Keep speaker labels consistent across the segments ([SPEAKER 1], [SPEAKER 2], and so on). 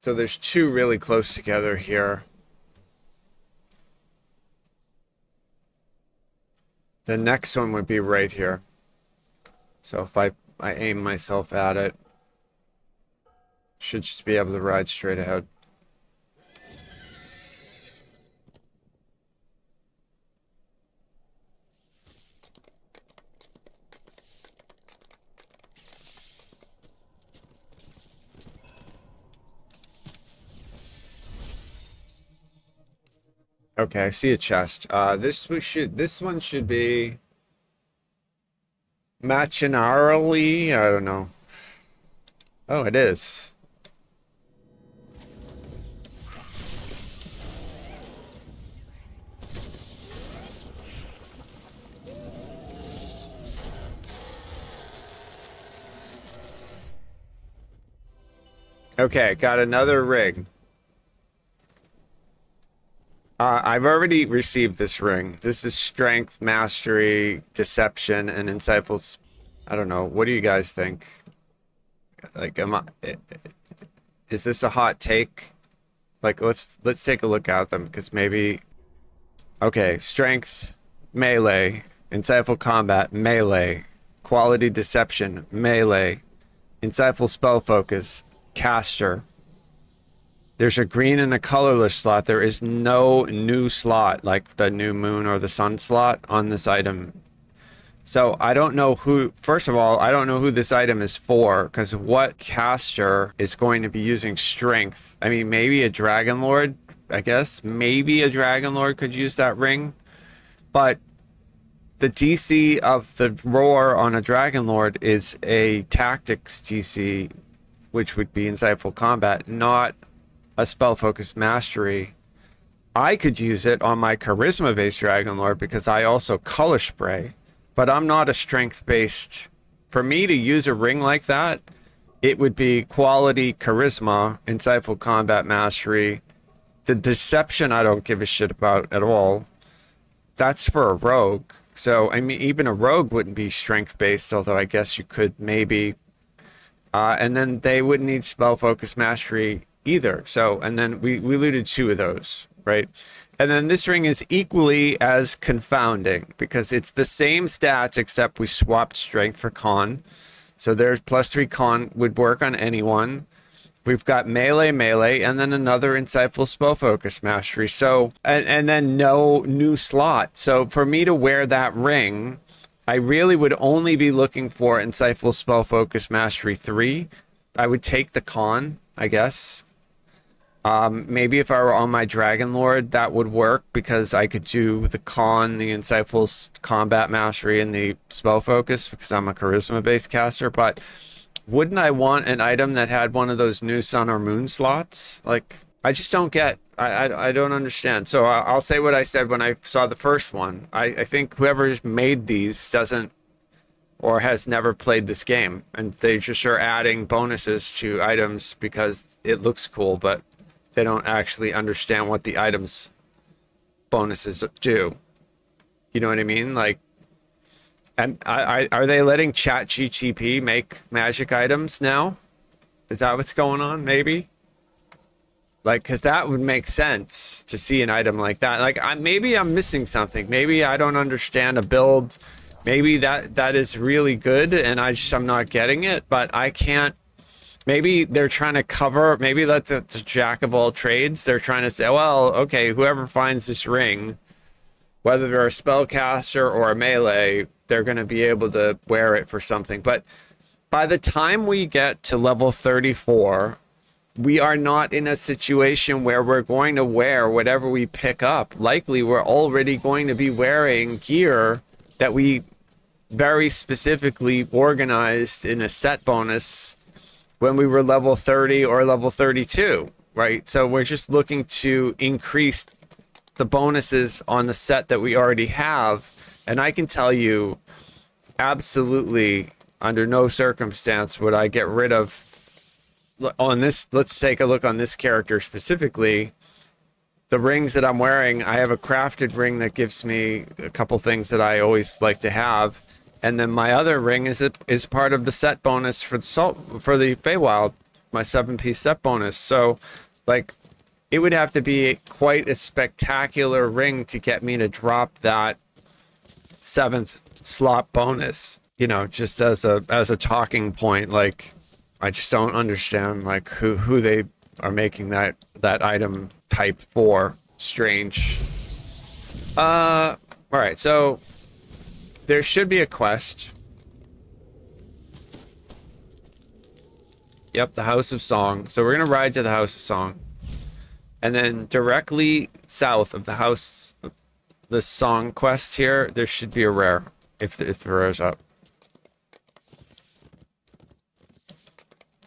[SPEAKER 1] So there's two really close together here. The next one would be right here. So if I aim myself at it, should just be able to ride straight ahead. Okay, I see a chest. This one should be Machinarily. I don't know. Oh, it is. Okay, got another ring. I've already received this ring. This is Strength, Mastery, Deception, and Insightful. I don't know. What do you guys think? Like, is this a hot take? Like, let's take a look at them, because maybe... Okay, Strength, Melee, Insightful Combat, Melee, Quality Deception, Melee, Insightful Spell Focus, Caster. There's a green and a colorless slot. There is no new slot, like the new moon or the sun slot, on this item. So I don't know who, first of all, I don't know who this item is for, because what caster is going to be using strength? I mean, maybe a Dragon Lord, I guess. Maybe a Dragon Lord could use that ring. But the DC of the roar on a Dragon Lord is a tactics DC, which would be Insightful Combat, not a spell focus mastery. I could use it on my charisma based Dragon Lord because I also color spray, but I'm not a strength based. For me to use a ring like that, it would be quality charisma, insightful combat mastery. The deception I don't give a shit about at all. That's for a rogue. So I mean, even a rogue wouldn't be strength based, although I guess you could maybe. And then they wouldn't need spell focus mastery either. So, and then we looted two of those, right? And then this ring is equally as confounding because it's the same stats except we swapped strength for con. So there's +3 con would work on anyone. We've got melee, and then another insightful spell focus mastery. So, and then no new slot. So for me to wear that ring, I really would only be looking for insightful spell focus mastery 3. I would take the con, I guess. Maybe if I were on my Dragon Lord, that would work because I could do the con, the insightful combat mastery, and the spell focus because I'm a charisma based caster. But wouldn't I want an item that had one of those new sun or moon slots? Like, I just don't get. I don't understand. So I'll say what I said when I saw the first one. I think whoever's made these doesn't or has never played this game, and they just are adding bonuses to items because it looks cool, but they don't actually understand what the items bonuses do. You know what I mean? Like, and are they letting ChatGPT make magic items now? Is that what's going on? Maybe. Like, because that would make sense to see an item like that. Like, maybe I'm missing something. Maybe I don't understand a build. Maybe that is really good, and I'm not getting it. But I can't. Maybe they're trying to cover, maybe that's a jack of all trades. They're trying to say, well, okay, whoever finds this ring, whether they're a spellcaster or a melee, they're going to be able to wear it for something. But by the time we get to level 34, we are not in a situation where we're going to wear whatever we pick up. Likely, we're already going to be wearing gear that we very specifically organized in a set bonus when we were level 30 or level 32, right? So we're just looking to increase the bonuses on the set that we already have. And I can tell you, absolutely, under no circumstance would I get rid of, on this, let's take a look on this character specifically, the rings that I'm wearing. I have a crafted ring that gives me a couple things that I always like to have. And then my other ring is part of the set bonus for the Feywild. my 7-piece set bonus. So, like, it would have to be quite a spectacular ring to get me to drop that 7th slot bonus. You know, just as a talking point. Like, I just don't understand like who they are making that item type for. Strange. All right, so there should be a quest. Yep, the House of Song. So we're gonna ride to the House of Song, and then directly south of the house, the song quest here, there should be a rare if the rare's up.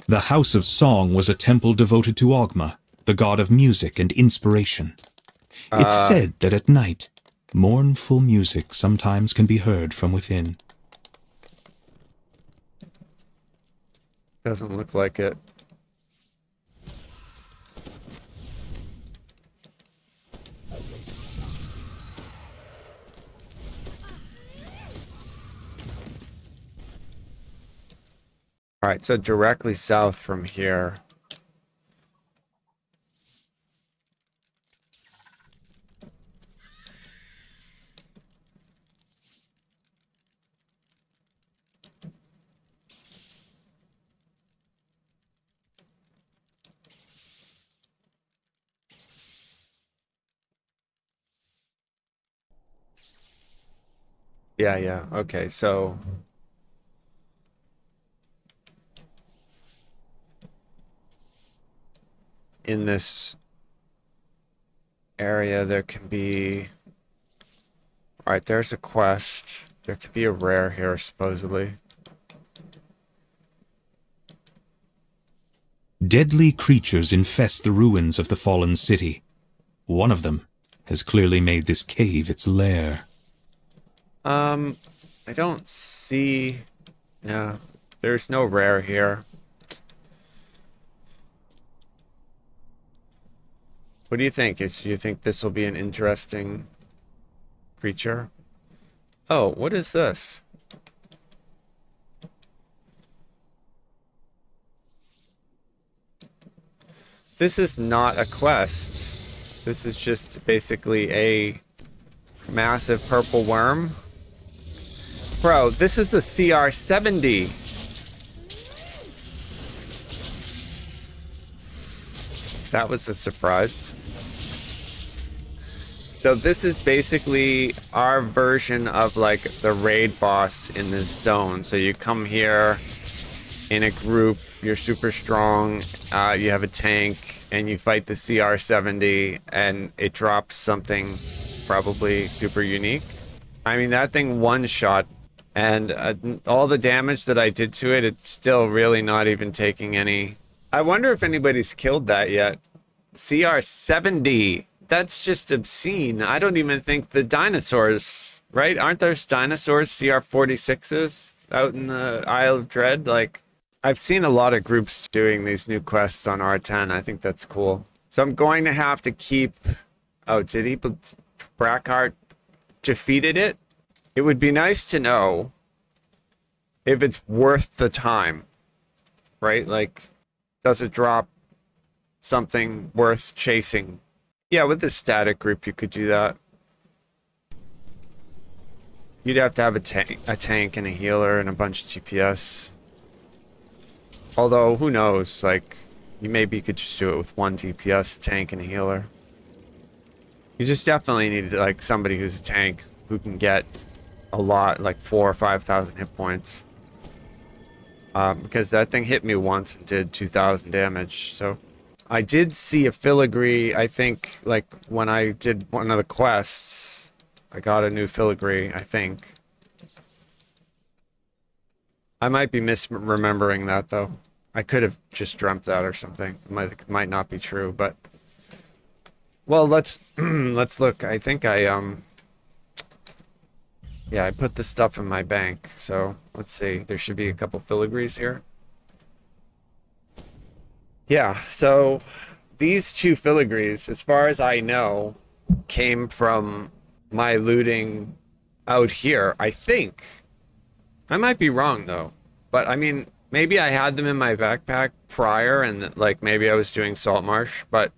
[SPEAKER 2] The House of Song was a temple devoted to Ogma, the god of music and inspiration. It's said that at night, mournful music sometimes can be heard from within.
[SPEAKER 1] Doesn't look like it. All right, so directly south from here. Yeah, okay, so in this area there can be, all right, there's a quest. There could be a rare here supposedly.
[SPEAKER 2] Deadly creatures infest the ruins of the fallen city. One of them has clearly made this cave its lair.
[SPEAKER 1] I don't see, yeah, there's no rare here. What do you think? Do you think this will be an interesting creature? Oh, what is this? This is not a quest. This is just basically a massive purple worm. Bro, this is a CR70. That was a surprise. So this is basically our version of like the raid boss in this zone. So you come here in a group, you're super strong, you have a tank, and you fight the CR70, and it drops something probably super unique. I mean, that thing one-shot, and all the damage that I did to it, it's still really not even taking any. I wonder if anybody's killed that yet. CR70. That's just obscene. I don't even think the dinosaurs, right? Aren't there dinosaurs, CR46s, out in the Isle of Dread? Like, I've seen a lot of groups doing these new quests on R10. I think that's cool. So I'm going to have to keep... Oh, did he... Brackhart defeated it? It would be nice to know if it's worth the time, right? Like, does it drop something worth chasing? Yeah, with the static group, you could do that. You'd have to have a tank and a healer and a bunch of GPS. Although, who knows? Like, maybe you could just do it with one DPS, a tank, and a healer. You just definitely need, like, somebody who's a tank who can get a lot, like 4,000 or 5,000 hit points. Because that thing hit me once and did 2,000 damage, so... I did see a filigree, I think, like, when I did one of the quests. I got a new filigree, I think. I might be misremembering that, though. I could have just dreamt that or something. It might not be true, but... Well, let's let's look. I think yeah, I put this stuff in my bank, so let's see. There should be a couple filigrees here. Yeah, so these two filigrees, as far as I know, came from my looting out here, I think. I might be wrong, though. But, I mean, Maybe I had them in my backpack prior and like maybe I was doing Salt Marsh, but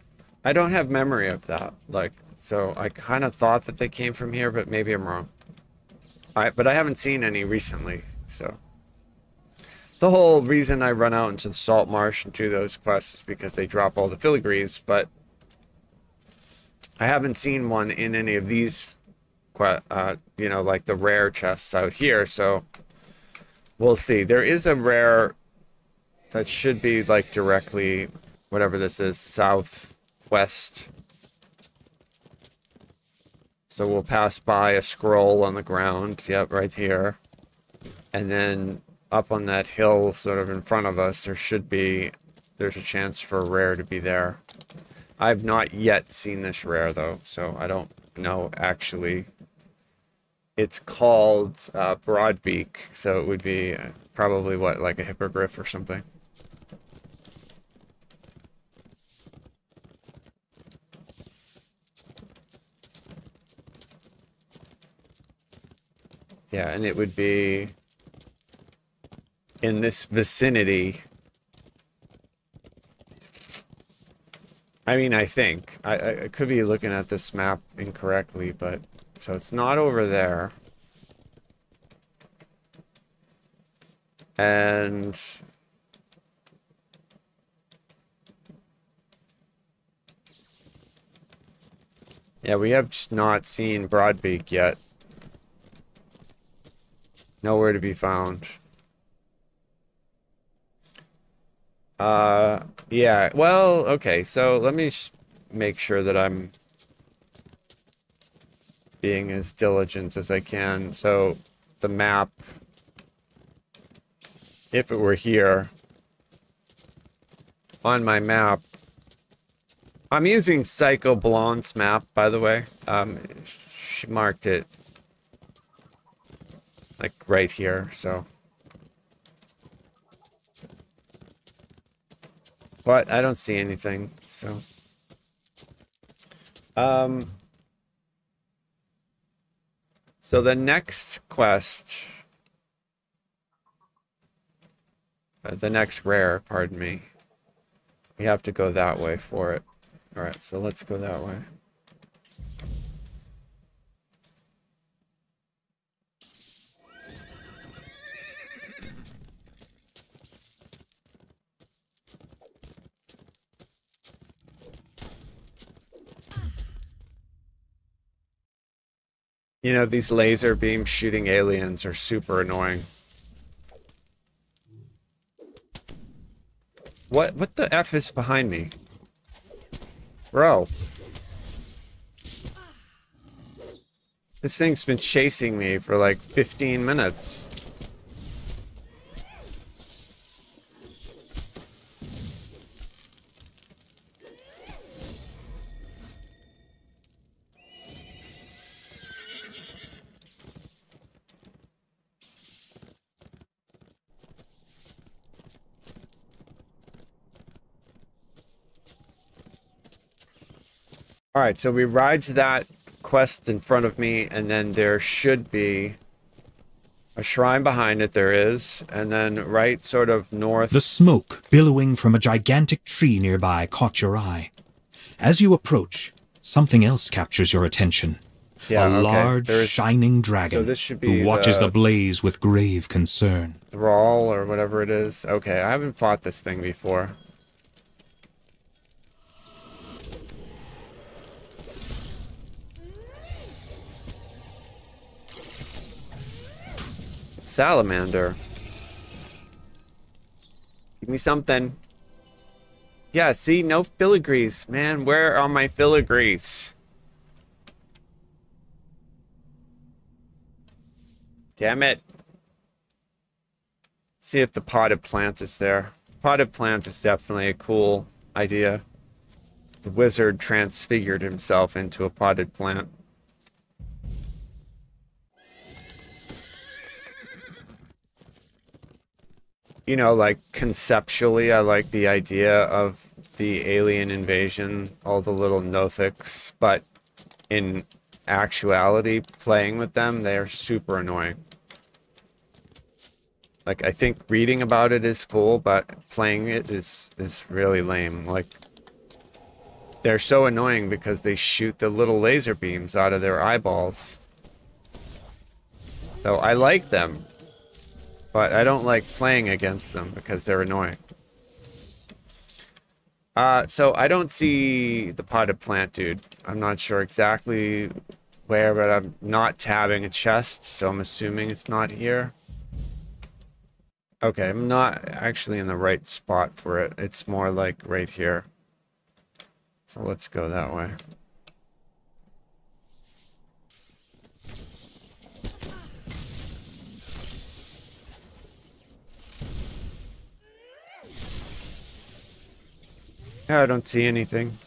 [SPEAKER 1] I don't have memory of that. Like, so I kind of thought that they came from here, but maybe I'm wrong. But I haven't seen any recently, so. The whole reason I run out into the Salt Marsh and do those quests is because they drop all the filigrees, but I haven't seen one in any of these, you know, like the rare chests out here, so we'll see. There is a rare that should be like directly, whatever this is, southwest. So we'll pass by a scroll on the ground, yep, right here. And then up on that hill sort of in front of us, there's a chance for a rare to be there. I've not yet seen this rare though, so I don't know actually. It's called Broadbeak, so it would be probably what, like a hippogriff or something. Yeah, and it would be in this vicinity. I mean, I think. I could be looking at this map incorrectly, but... So it's not over there. And... yeah, we have just not seen Broadbeak yet. Nowhere to be found. Yeah, well, okay, so let me make sure that I'm being as diligent as I can. So, the map, if it were here, on my map, I'm using Psycho Blonde's map, by the way. She marked it, like, right here, so... But I don't see anything, so... So the next quest... the next rare, pardon me. We have to go that way for it. Alright, so let's go that way. You know, these laser beam shooting aliens are super annoying. What the F is behind me? Bro. This thing's been chasing me for like 15 minutes. Alright, so we ride to that quest in front of me, and then there should be a shrine behind it. There is, and then right sort of north...
[SPEAKER 2] The smoke billowing from a gigantic tree nearby caught your eye. As you approach, something else captures your attention.
[SPEAKER 1] Yeah,
[SPEAKER 2] a large, shining dragon
[SPEAKER 1] so this should be
[SPEAKER 2] who watches the blaze with grave concern.
[SPEAKER 1] Thrall, or whatever it is. Okay, I haven't fought this thing before. Salamander. Give me something. Yeah, see, no filigrees. Man, where are my filigrees? Damn it. See if the potted plant is there. Potted plant is definitely a cool idea. The wizard transfigured himself into a potted plant. You know, like, conceptually, I like the idea of the alien invasion, all the little Nothics, but in actuality, playing with them, they are super annoying. Like, I think reading about it is cool, but playing it is really lame. Like, they're so annoying because they shoot the little laser beams out of their eyeballs. So I like them, but I don't like playing against them because they're annoying. So I don't see the potted plant, dude. I'm not sure exactly where, but I'm not tabbing a chest, so I'm assuming it's not here. Okay, I'm not actually in the right spot for it. It's more like right here. So let's go that way. Yeah, I don't see anything.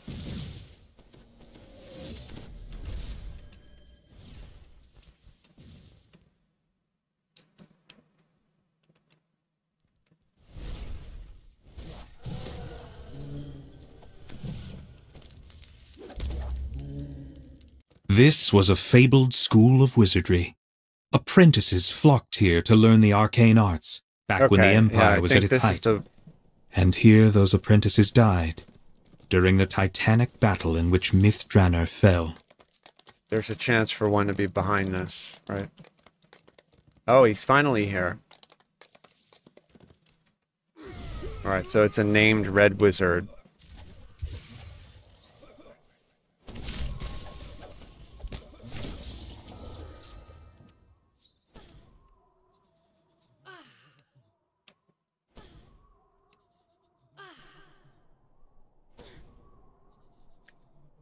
[SPEAKER 2] This was a fabled school of wizardry. Apprentices flocked here to learn the arcane arts, back when the
[SPEAKER 1] Okay, yeah,
[SPEAKER 2] Empire
[SPEAKER 1] I
[SPEAKER 2] was at
[SPEAKER 1] think
[SPEAKER 2] its
[SPEAKER 1] this is
[SPEAKER 2] height.
[SPEAKER 1] the...
[SPEAKER 2] And here those apprentices died, during the titanic battle in which Myth Drannor fell.
[SPEAKER 1] There's a chance for one to be behind this, right? Oh, he's finally here. Alright, so it's a named red wizard.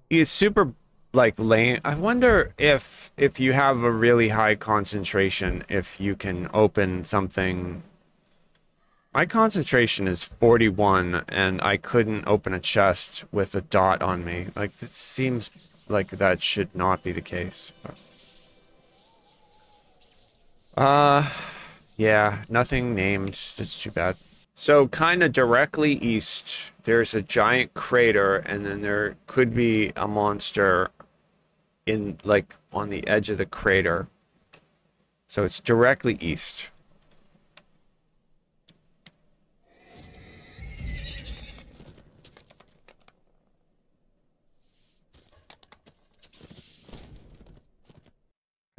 [SPEAKER 1] He is super, like, lame. I wonder if you have a really high concentration, if you can open something. My concentration is 41, and I couldn't open a chest with a dot on me. Like, this seems like that should not be the case. Yeah, nothing named. That's too bad. So, kind of directly east, there's a giant crater, and then there could be a monster in, like, on the edge of the crater. So it's directly east.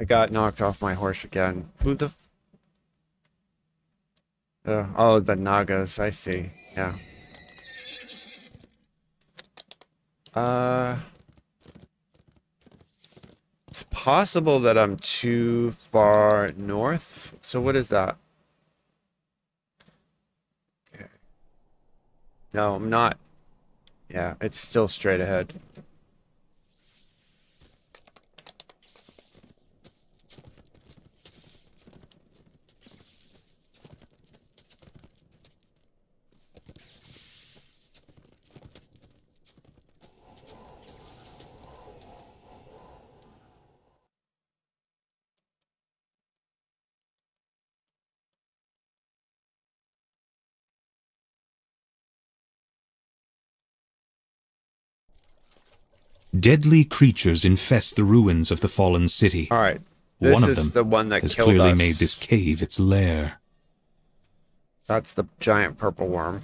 [SPEAKER 1] I got knocked off my horse again. Who the oh, the Nagas, I see. Yeah. Uh, it's possible that I'm too far north. So what is that? Okay. No, I'm not. Yeah, it's still straight ahead.
[SPEAKER 2] Deadly creatures infest the ruins of the fallen city.
[SPEAKER 1] All right.
[SPEAKER 2] One
[SPEAKER 1] This
[SPEAKER 2] of
[SPEAKER 1] is
[SPEAKER 2] them
[SPEAKER 1] the one that
[SPEAKER 2] has
[SPEAKER 1] killed
[SPEAKER 2] clearly
[SPEAKER 1] us.
[SPEAKER 2] made this cave its lair.
[SPEAKER 1] That's the giant purple worm.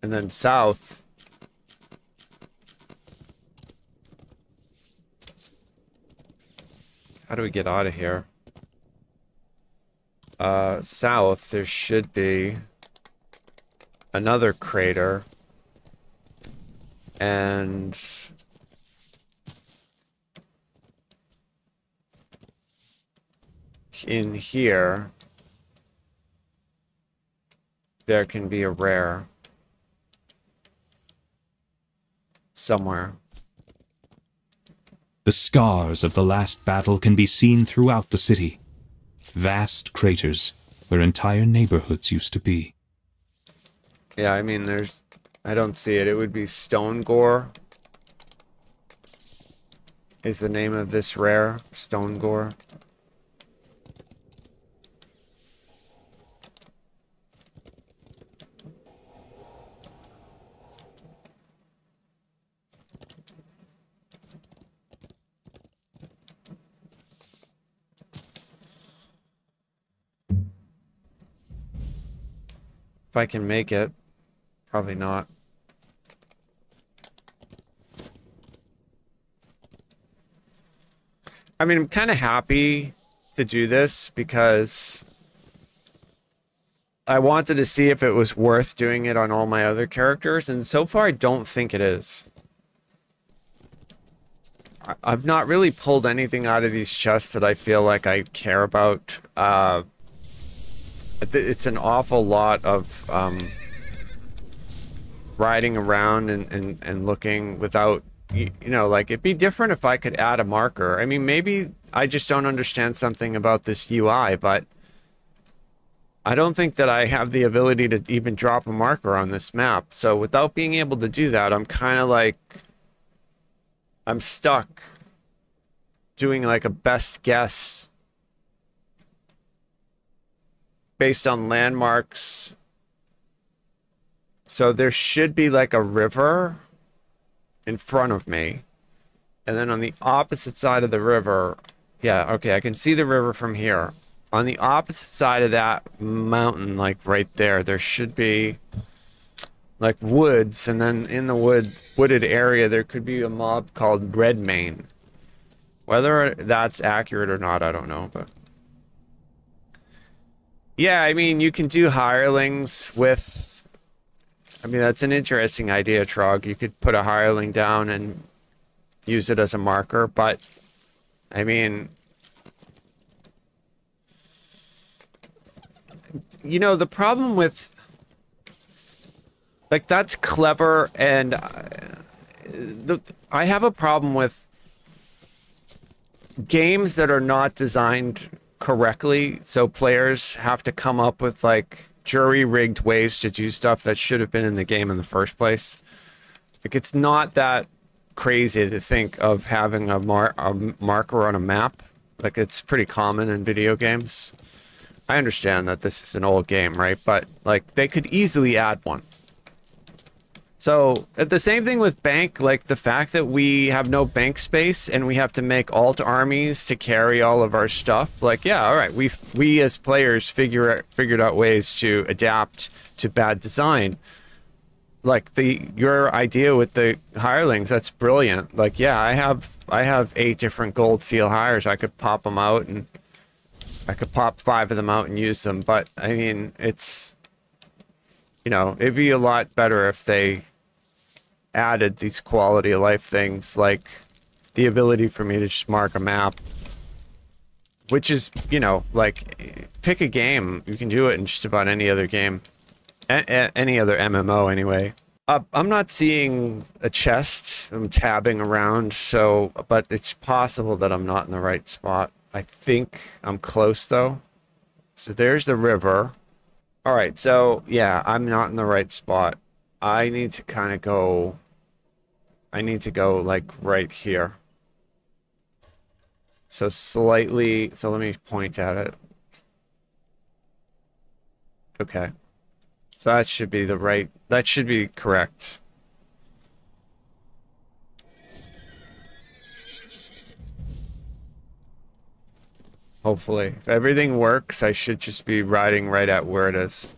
[SPEAKER 1] And then south. How do we get out of here? South, there should be another crater. And in here, there can be a rare somewhere.
[SPEAKER 2] The scars of the last battle can be seen throughout the city. Vast craters where entire neighborhoods used to be.
[SPEAKER 1] Yeah, I mean, I don't see it. It would be Stone Gore is the name of this rare. Stone Gore. If I can make it. Probably not. I mean, I'm kind of happy to do this because I wanted to see if it was worth doing it on all my other characters, and so far I don't think it is. I've not really pulled anything out of these chests that I feel like I care about. It's an awful lot of riding around and looking without, you know, like it'd be different if I could add a marker. I mean, maybe I just don't understand something about this UI, but I don't think that I have the ability to even drop a marker on this map. So without being able to do that, I'm kind of like, I'm stuck doing like a best guess based on landmarks. So there should be like a river in front of me. And then on the opposite side of the river, yeah, okay, I can see the river from here. On the opposite side of that mountain, like right there, there should be like woods. And then in the wooded area, there could be a mob called Redmane. Whether that's accurate or not, I don't know, but yeah, I mean, you can do hirelings with, I mean, that's an interesting idea, Trog. You could put a hireling down and use it as a marker, but I mean, you know, the problem with, like, that's clever, and I have a problem with games that are not designed correctly, so players have to come up with like jury-rigged ways to do stuff that should have been in the game in the first place. Like, it's not that crazy to think of having a marker on a map. Like, it's pretty common in video games. I understand that this is an old game, right? But like, they could easily add one. So, the same thing with bank, like the fact that we have no bank space and we have to make alt armies to carry all of our stuff. Like, yeah, all right, we as players figured out ways to adapt to bad design. Like your idea with the hirelings, that's brilliant. Like, yeah, I have 8 different gold seal hires. I could pop them out, and I could pop 5 of them out and use them. But I mean, it's, you know, it'd be a lot better if they added these quality of life things, like the ability for me to just mark a map, which is, you know, like, pick a game. You can do it in just about any other game, any other MMO anyway. I'm not seeing a chest. I'm tabbing around, so, but it's possible that I'm not in the right spot. I think I'm close though. So there's the river. All right, so yeah, I'm not in the right spot. I need to kind of go, I need to go like right here. So slightly, so let me point at it. Okay. So that should be the right, that should be correct. Hopefully. If everything works, I should just be riding right at where it is.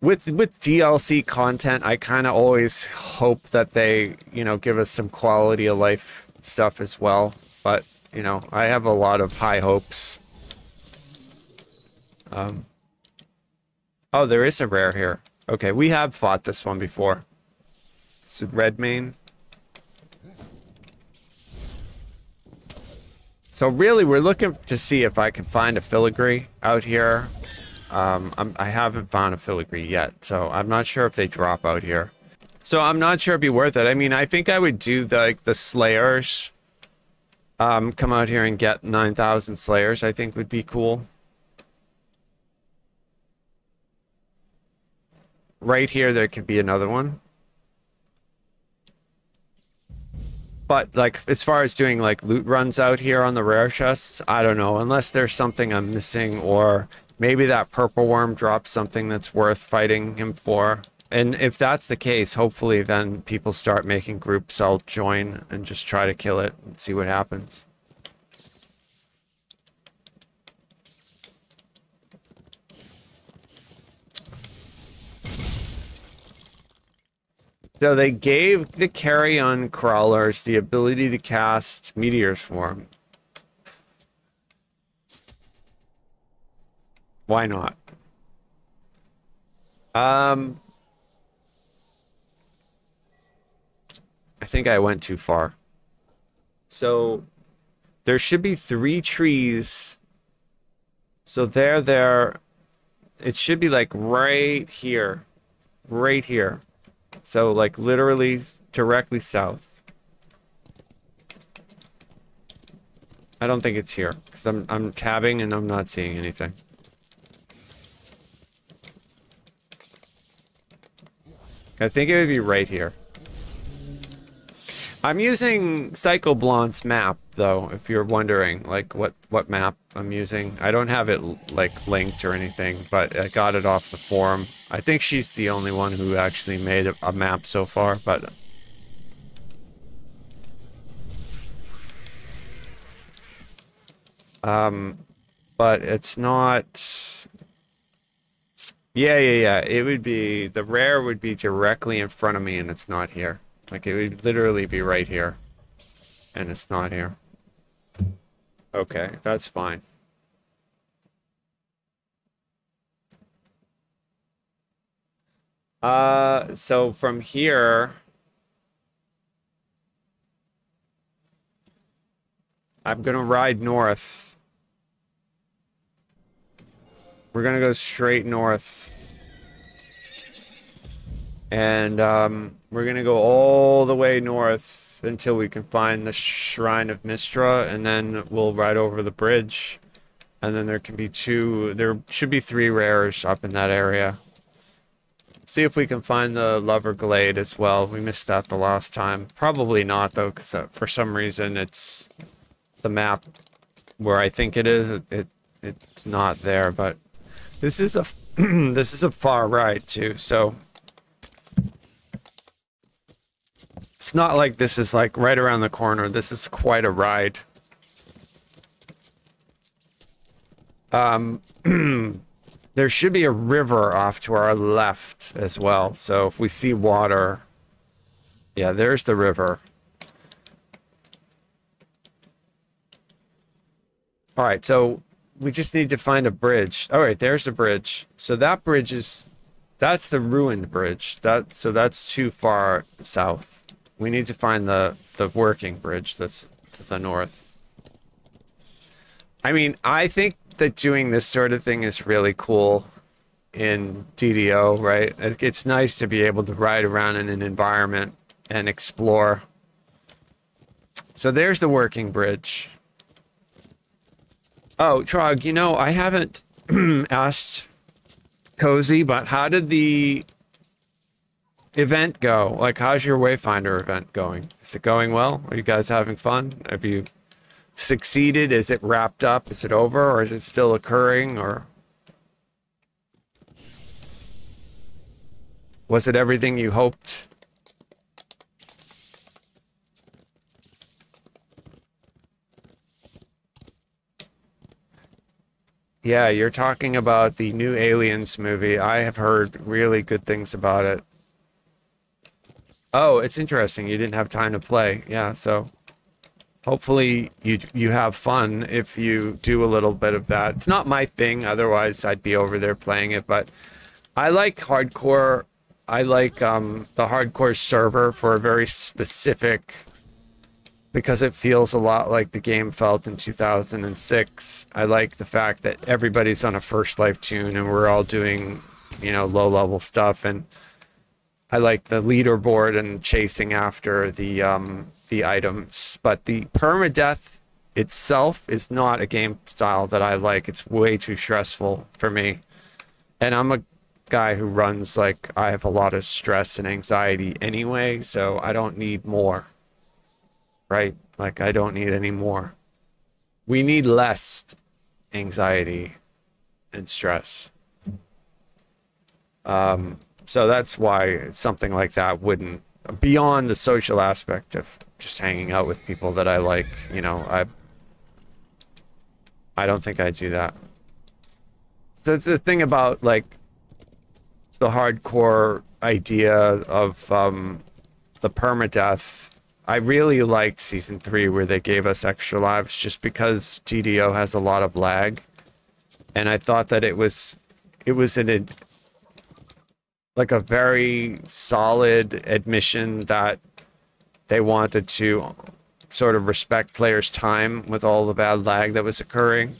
[SPEAKER 1] With DLC content, I kind of always hope that they, you know, give us some quality of life stuff as well. But, you know, I have a lot of high hopes. Oh, there is a rare here. Okay, we have fought this one before. This is Redmane. So really, we're looking to see if I can find a filigree out here. I haven't found a filigree yet, so I'm not sure if they drop out here. So I'm not sure it'd be worth it. I mean, I think I would do the Slayers. Come out here and get 9,000 Slayers, I think would be cool. Right here, there could be another one. But, like, as far as doing, like, loot runs out here on the rare chests, I don't know. Unless there's something I'm missing, or maybe that purple worm drops something that's worth fighting him for. And if that's the case, hopefully then people start making groups. I'll join and just try to kill it and see what happens. So they gave the carrion crawlers the ability to cast Meteor Swarm. Why not? I think I went too far. So there should be 3 trees. So there. It should be like right here. Right here. So like literally directly south. I don't think it's here because I'm tabbing and I'm not seeing anything. I think it would be right here. I'm using Psychoblant's map though, if you're wondering like what map I'm using. I don't have it like linked or anything, but I got it off the forum. I think she's the only one who actually made a map so far, but but it's not. Yeah. It would be, the rare would be directly in front of me and it's not here. Like it would literally be right here. And it's not here. Okay, that's fine. So from here, I'm gonna ride north. We're gonna go straight north. And we're gonna go all the way north until we can find the Shrine of Mistra, and then we'll ride over the bridge. And then there should be 3 rares up in that area. See if we can find the Lover Glade as well. We missed that the last time. Probably not though, because for some reason it's the map where I think it is. It's not there, but this is a this is a far ride too. So it's not like this is like right around the corner. This is quite a ride. There should be a river off to our left as well. So if we see water, yeah, there's the river. All right, so we just need to find a bridge. All right, there's the bridge. So that bridge that's the ruined bridge. So that's too far south. We need to find the working bridge that's to the north. I mean, I think that doing this sort of thing is really cool in DDO, right? It's nice to be able to ride around in an environment and explore. So there's the working bridge. Oh, Trog, you know, I haven't asked Cozy, but how did the event go? Like, how's your Wayfinder event going? Is it going well? Are you guys having fun? Have you succeeded? Is it wrapped up? Is it over? Or is it still occurring? Or was it everything you hoped? Yeah, you're talking about the new Aliens movie. I have heard really good things about it. Oh, it's interesting. You didn't have time to play. Yeah, so hopefully you have fun if you do a little bit of that. It's not my thing, otherwise I'd be over there playing it, but I like hardcore. I like the hardcore server for a very specific, because it feels a lot like the game felt in 2006. I like the fact that everybody's on a First Life tune and we're all doing, you know, low level stuff, and I like the leaderboard and chasing after the items, but the permadeath itself is not a game style that I like. It's way too stressful for me. And I'm a guy who runs, like, I have a lot of stress and anxiety anyway, so I don't need more. Right? Like, I don't need any more. We need less anxiety and stress. So that's why something like that wouldn't, beyond the social aspect of just hanging out with people that I like, you know, I don't think I'd do that. So it's the thing about, like, the hardcore idea of the permadeath. I really liked season 3 where they gave us extra lives just because GDO has a lot of lag. And I thought that it was like a very solid admission that they wanted to sort of respect players' time with all the bad lag that was occurring.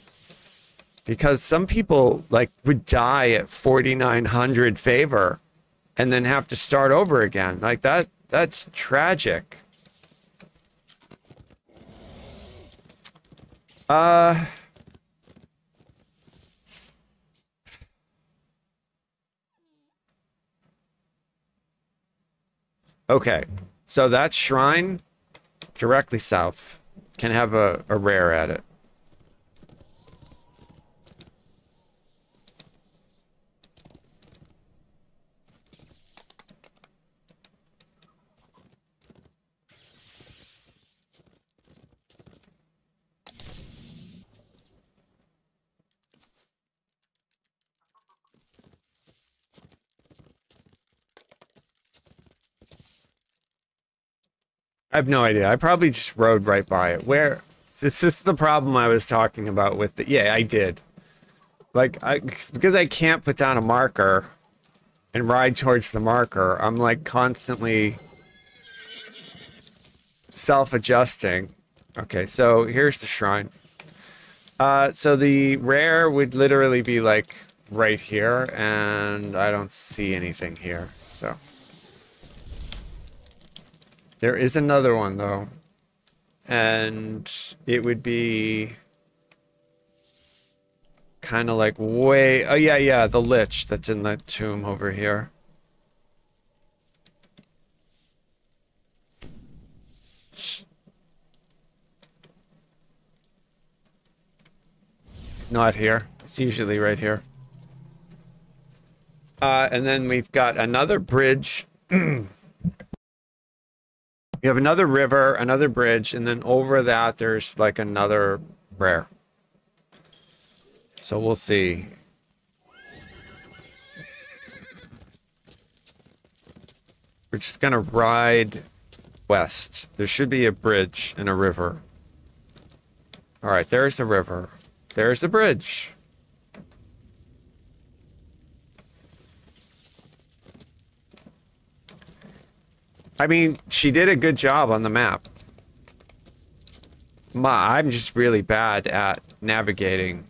[SPEAKER 1] Because some people like would die at 4,900 favor and then have to start over again. Like that's tragic. Okay. So that shrine directly south can have a rare at it. I have no idea. I probably just rode right by it. Where? This is the problem I was talking about with the... Yeah, I did. Like, because I can't put down a marker and ride towards the marker, I'm like constantly self-adjusting. Okay, so here's the shrine. So the rare would literally be like right here, and I don't see anything here, so... There is another one, though. And it would be kind of like way... Oh, yeah, the Lich that's in the tomb over here. Not here. It's usually right here. And then we've got another bridge... You have another river, another bridge, and then over that there's like another rare. So we'll see. We're just gonna ride west. There should be a bridge and a river. Alright, there's the river. There's the bridge. I mean, she did a good job on the map. I'm just really bad at navigating.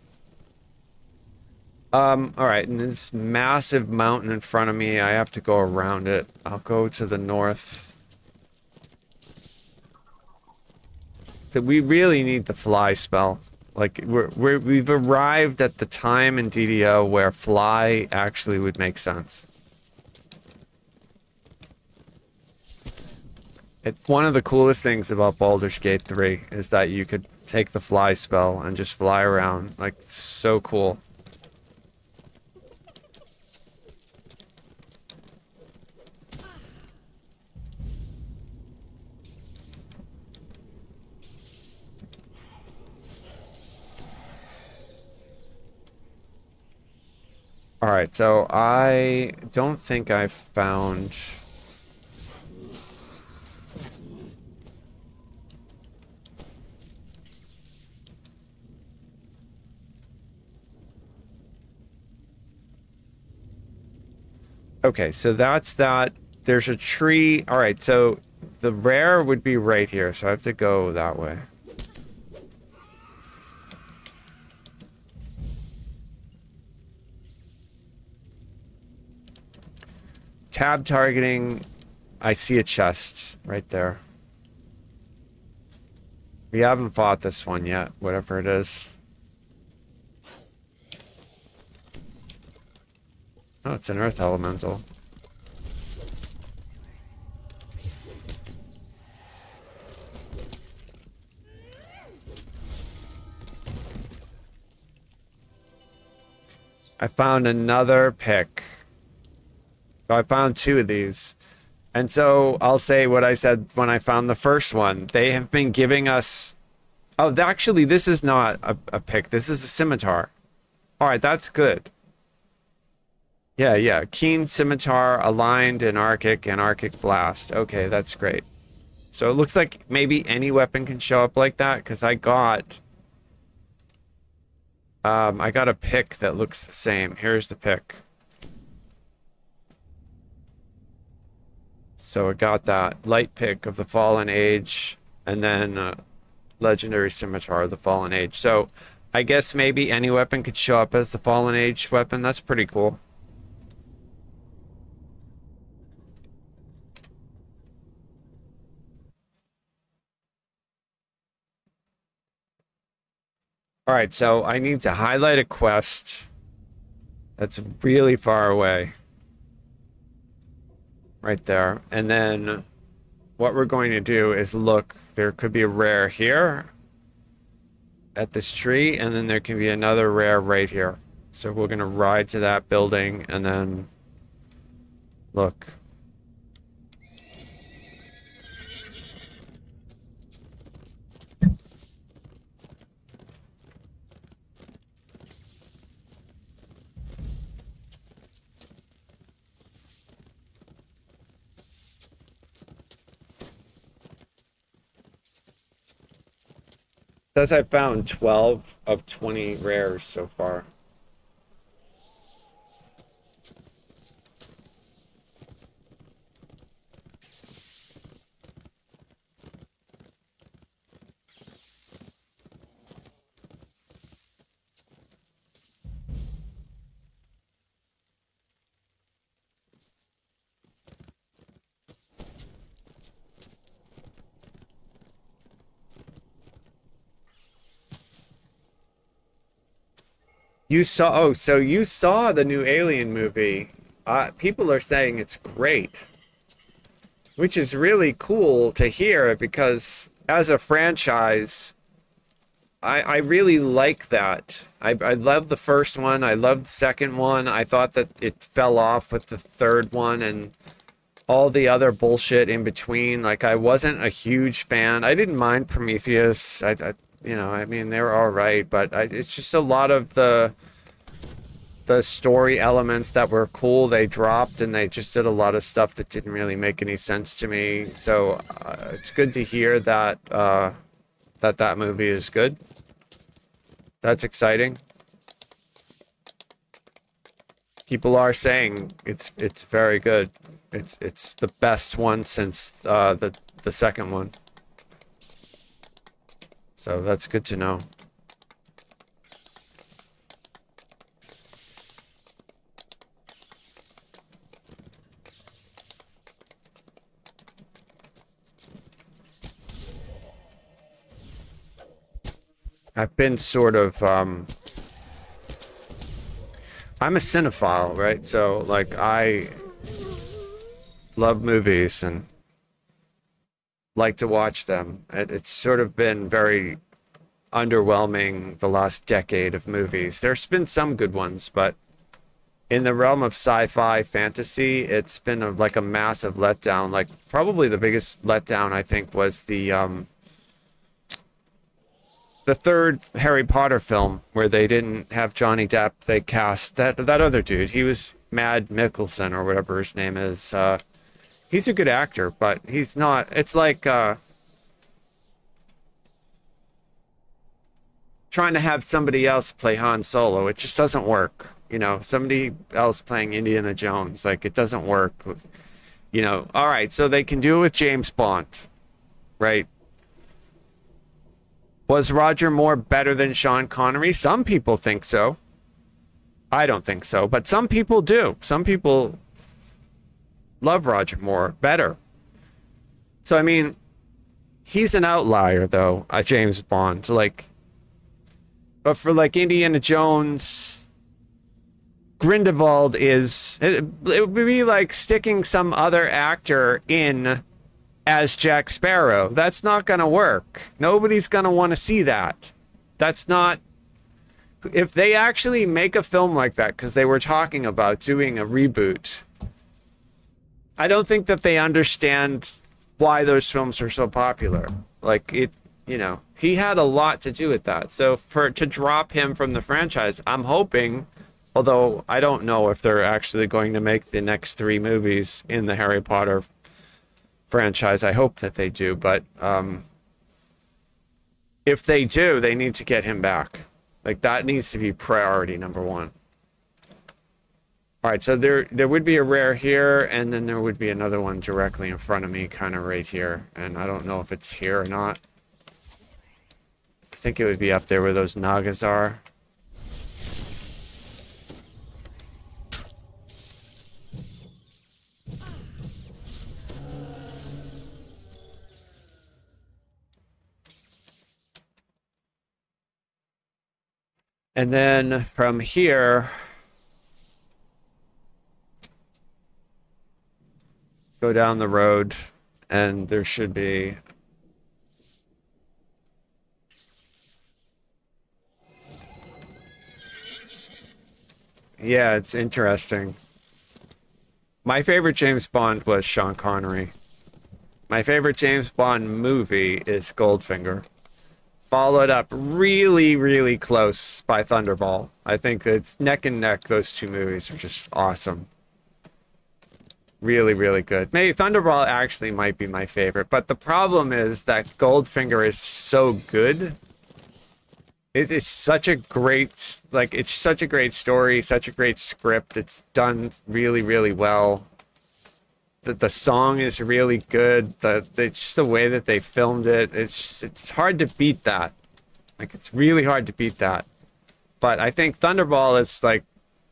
[SPEAKER 1] Alright, and this massive mountain in front of me, I have to go around it. I'll go to the north. We really need the fly spell. Like, we've arrived at the time in DDO where fly actually would make sense. It's one of the coolest things about Baldur's Gate 3 is that you could take the fly spell and just fly around. Like, it's so cool. Alright, so I don't think I've found... Okay, so that's that. There's a tree. All right, so the rare would be right here, so I have to go that way. Tab targeting. I see a chest right there. We haven't fought this one yet, whatever it is. Oh, it's an earth elemental. I found another pick. So I found 2 of these. And so I'll say what I said when I found the first one. They have been giving us... Oh, actually, this is not a pick. This is a scimitar. All right, that's good. Yeah, yeah. Keen Scimitar, Aligned, Anarchic Blast. Okay, that's great. So it looks like maybe any weapon can show up like that, because I got a pick that looks the same. Here's the pick. So I got that light pick of the Fallen Age, and then Legendary Scimitar of the Fallen Age. So I guess maybe any weapon could show up as the Fallen Age weapon. That's pretty cool. All right, so I need to highlight a quest that's really far away. Right there. And then what we're going to do is look, there could be a rare here at this tree, and then there can be another rare right here. So we're going to ride to that building and then look. Says I found 12 of 20 rares so far. You saw, oh, so you saw the new Alien movie. People are saying it's great, which is really cool to hear because as a franchise, I really like that. I love the first one. I love the second one. I thought that it fell off with the third one and all the other bullshit in between. Like, I wasn't a huge fan. I didn't mind Prometheus. You know, I mean, they were all right, but it's just a lot of the story elements that were cool they dropped, and they just did a lot of stuff that didn't really make any sense to me. So it's good to hear that that movie is good. That's exciting. People are saying it's very good. It's the best one since the second one. So that's good to know. I've been sort of I'm a cinephile, right? So like I love movies and like to watch them. It's sort of been very underwhelming the last decade of movies. There's been some good ones, but in the realm of sci-fi fantasy, it's been like a massive letdown. Like probably the biggest letdown I think was the third Harry Potter film where they didn't have Johnny Depp. They cast that other dude. He was Mad Mikkelsen or whatever his name is. He's a good actor, but he's not. It's like trying to have somebody else play Han Solo. It just doesn't work. You know, somebody else playing Indiana Jones. Like, it doesn't work. You know, all right, so they can do it with James Bond, right? Was Roger Moore better than Sean Connery? Some people think so. I don't think so, but some people do. Some people love Roger Moore better. So, I mean, he's an outlier, though, James Bond. Like, but for, like, Indiana Jones, Grindelwald is... It would be like sticking some other actor in as Jack Sparrow. That's not going to work. Nobody's going to want to see that. That's not... If they actually make a film like that, because they were talking about doing a reboot, I don't think that they understand why those films are so popular. Like, it, you know, he had a lot to do with that. So to drop him from the franchise, I'm hoping Although I don't know if they're actually going to make the next 3 movies in the Harry Potter franchise. I hope that they do, but if they do, they need to get him back. Like, that needs to be priority number 1. All right, so there would be a rare here, and then there would be another one directly in front of me, kind of right here. And I don't know if it's here or not. I think it would be up there where those Nagas are. And then from here, go down the road, and there should be... Yeah, it's interesting. My favorite James Bond was Sean Connery. My favorite James Bond movie is Goldfinger. Followed up really, really close by Thunderball. I think it's neck and neck. Those 2 movies are just awesome. Really, really good. Maybe Thunderball actually might be my favorite, but the problem is that Goldfinger is so good. It's such a great, like, it's such a great story, such a great script. It's done really, really well. The song is really good. Just the way that they filmed it, it's hard to beat that. Like, it's really hard to beat that. But I think Thunderball is, like,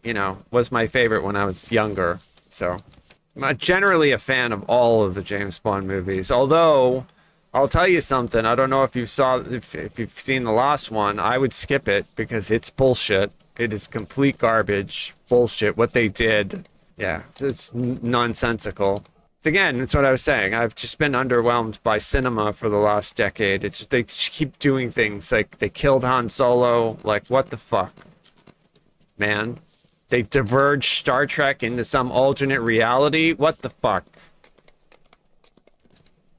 [SPEAKER 1] you know, was my favorite when I was younger. So I'm not generally a fan of all of the James Bond movies. Although I'll tell you something. I don't know if you saw, if you've seen the last one. I would skip it because it's bullshit. It is complete garbage, bullshit. What they did. Yeah, it's nonsensical. Again, it's what I was saying. I've just been underwhelmed by cinema for the last decade. It's just, they just keep doing things like they killed Han Solo. Like, what the fuck, man? They diverged Star Trek into some alternate reality. What the fuck?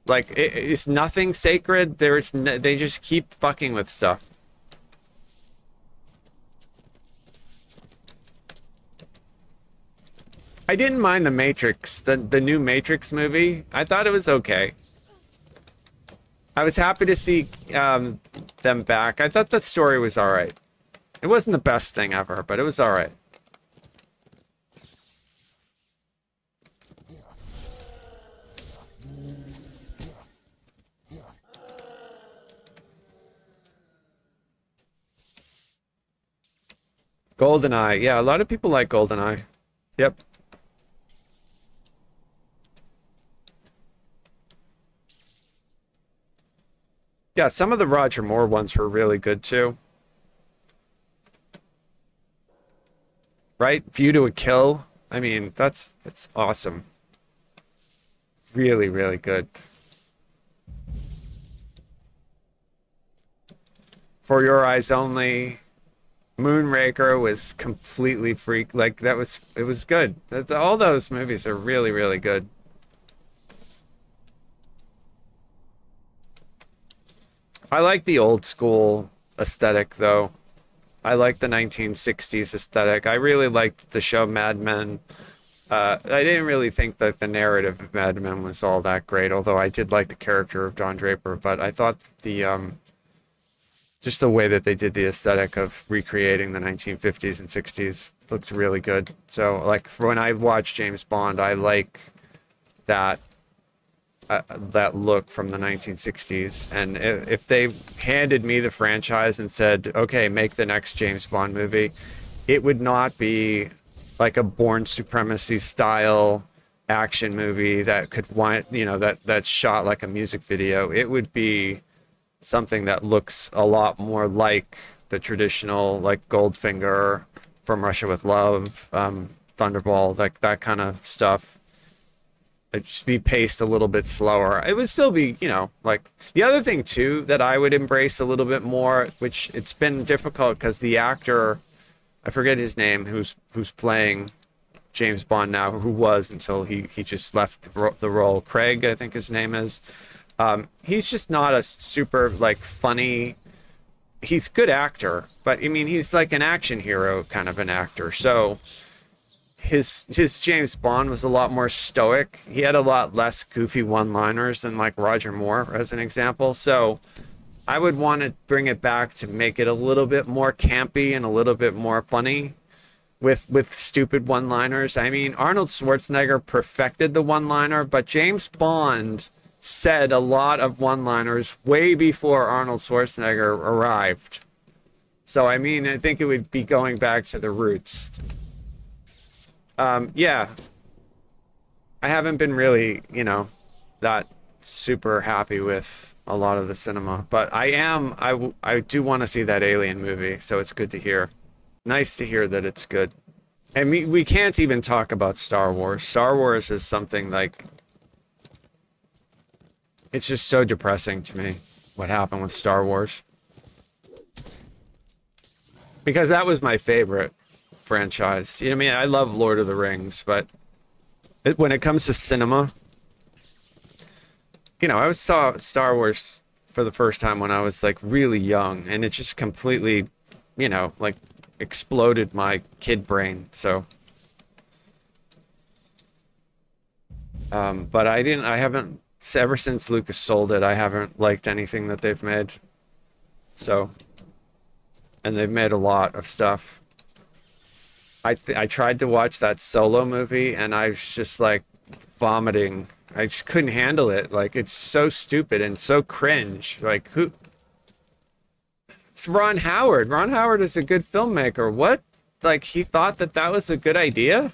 [SPEAKER 1] Like, it's nothing sacred. They just keep fucking with stuff. I didn't mind the Matrix, the new Matrix movie. I thought it was okay. I was happy to see them back. I thought the story was all right. It wasn't the best thing ever, but it was all right. GoldenEye. Yeah, a lot of people like GoldenEye. Yep. Yeah, some of the Roger Moore ones were really good too. Right? View to a Kill. I mean, it's awesome. Really, really good. For Your Eyes Only. Moonraker was completely freak. Like, it was good. All those movies are really, really good. I like the old school aesthetic, though. I like the 1960s aesthetic. I really liked the show Mad Men. I didn't really think that the narrative of Mad Men was all that great, although I did like the character of Don Draper. But I thought just the way that they did the aesthetic of recreating the 1950s and 60s looked really good. So, like, when I watch James Bond, I like that that look from the 1960s. And if they handed me the franchise and said, okay, make the next James Bond movie, it would not be like a Bourne Supremacy style action movie that could want, you know, that's shot like a music video. It would be something that looks a lot more like the traditional, like, Goldfinger, From Russia with Love, Thunderball, like that kind of stuff. It'd just be paced a little bit slower. It would still be, you know, like, the other thing too that I would embrace a little bit more, which it's been difficult because the actor, I forget his name, who's playing James Bond now, who was until he just left the role. Craig, I think his name is. He's just not a super, like, funny he's a good actor, but I mean, he's like an action hero kind of an actor. So his James Bond was a lot more stoic. He had a lot less goofy one-liners than like Roger Moore, as an example. So I would want to bring it back to make it a little bit more campy and a little bit more funny with stupid one-liners. I mean, Arnold Schwarzenegger perfected the one-liner, but James Bond said a lot of one-liners way before Arnold Schwarzenegger arrived. So, I mean, I think it would be going back to the roots. Yeah. I haven't been really, you know, that super happy with a lot of the cinema, but I do want to see that Alien movie, so it's good to hear. Nice to hear that it's good. And we can't even talk about Star Wars. Star Wars is something like, it's just so depressing to me what happened with Star Wars. Because that was my favorite franchise. You know what I mean? I love Lord of the Rings, but when it comes to cinema, you know, I saw Star Wars for the first time when I was like really young, and it just completely, you know, like exploded my kid brain. So, but I haven't, ever since Lucas sold it, I haven't liked anything that they've made. So, and they've made a lot of stuff. I tried to watch that Solo movie, and I was just like vomiting. I just couldn't handle it. Like, it's so stupid and so cringe. Like, who? It's Ron Howard. Ron Howard is a good filmmaker. What? Like, he thought that that was a good idea?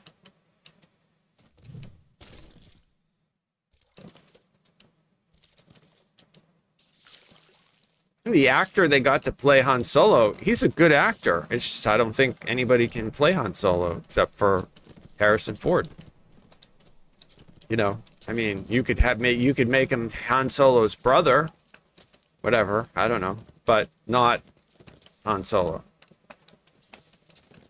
[SPEAKER 1] The actor they got to play Han Solo, he's a good actor. It's just I don't think anybody can play Han Solo except for Harrison Ford. You know, I mean, you could make him Han Solo's brother, whatever, I don't know, but not Han Solo.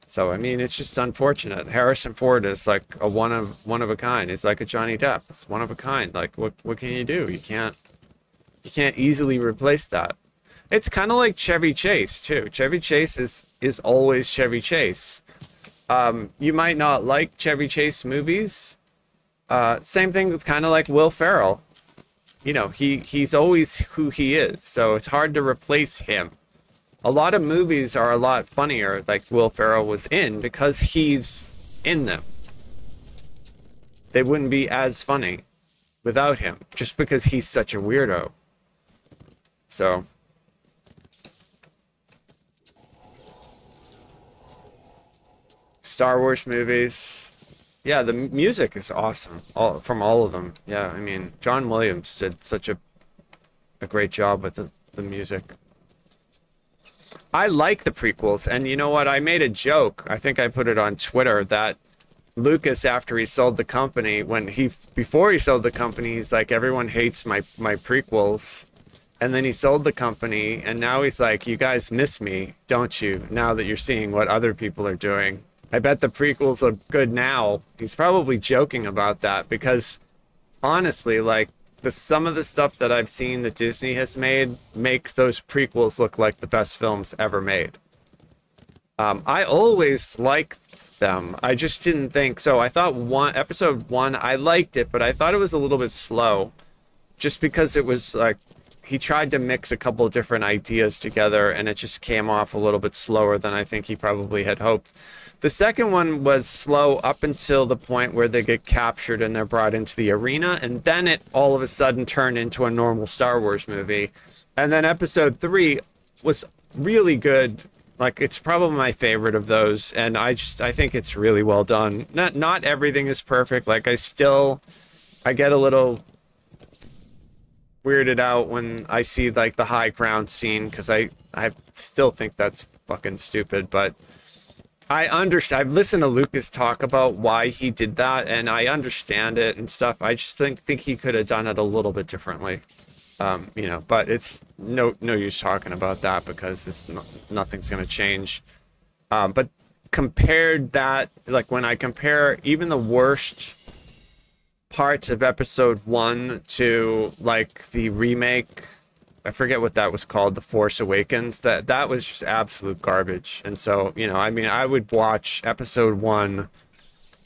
[SPEAKER 1] So I mean, it's just unfortunate. Harrison Ford is like a one of a kind. He's like a Johnny Depp. It's one of a kind. Like what can you do? You can't easily replace that. It's kind of like Chevy Chase too. Chevy Chase is always Chevy Chase. You might not like Chevy Chase movies. Same thing with kind of like Will Ferrell. You know, he's always who he is, so it's hard to replace him. A lot of movies are a lot funnier, like Will Ferrell was in, because he's in them. They wouldn't be as funny without him, just because he's such a weirdo. So, Star Wars movies. Yeah, the music is awesome. From all of them. Yeah, I mean, John Williams did such a great job with the music. I like the prequels, and you know what? I made a joke. I think I put it on Twitter that Lucas, after he sold the company, before he sold the company, he's like, everyone hates my prequels. And then he sold the company, and now he's like, you guys miss me, don't you? Now that you're seeing what other people are doing. I bet the prequels are good now. He's probably joking about that because honestly, like some of the stuff that I've seen that Disney has made makes those prequels look like the best films ever made. I always liked them. I just didn't think so. I thought episode 1, I liked it, but I thought it was a little bit slow just because it was like he tried to mix a couple of different ideas together and it just came off a little bit slower than I think he probably had hoped. The second one was slow up until the point where they get captured and they're brought into the arena, and then it all of a sudden turned into a normal Star Wars movie. And then episode 3 was really good. Like, it's probably my favorite of those, and I think it's really well done. Not everything is perfect. Like, I get a little weirded out when I see like the high ground scene because I still think that's fucking stupid, but I understand. I've listened to Lucas talk about why he did that, and I understand it and stuff. I just think he could have done it a little bit differently, you know. But it's no use talking about that because nothing's gonna change. But compared that, like when I compare even the worst parts of episode 1 to like the remake I forget what that was called, The Force Awakens. That was just absolute garbage. And so, you know, I mean, I would watch episode 1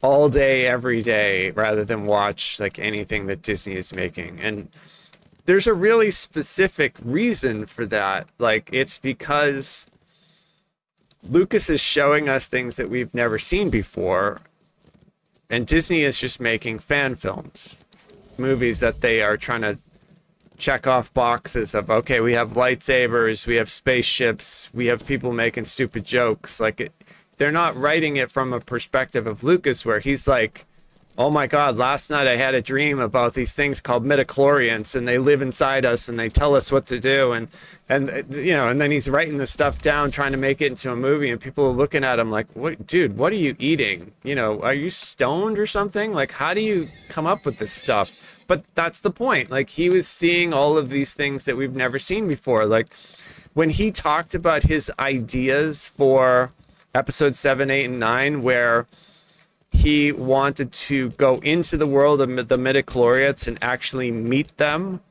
[SPEAKER 1] all day, every day, rather than watch like anything that Disney is making. And there's a really specific reason for that. Like, it's because Lucas is showing us things that we've never seen before, and Disney is just making fan films, movies that they are trying to check off boxes of, okay, we have lightsabers, we have spaceships, we have people making stupid jokes. Like, they're not writing it from a perspective of Lucas where he's like, oh my God, last night I had a dream about these things called midichlorians, and they live inside us and they tell us what to do. And you know, and then he's writing this stuff down, trying to make it into a movie, and people are looking at him like, what, dude, what are you eating? You know, are you stoned or something? Like, how do you come up with this stuff? But that's the point. Like, he was seeing all of these things that we've never seen before. Like, when he talked about his ideas for episode 7, 8, and 9, where he wanted to go into the world of the midichlorians and actually meet them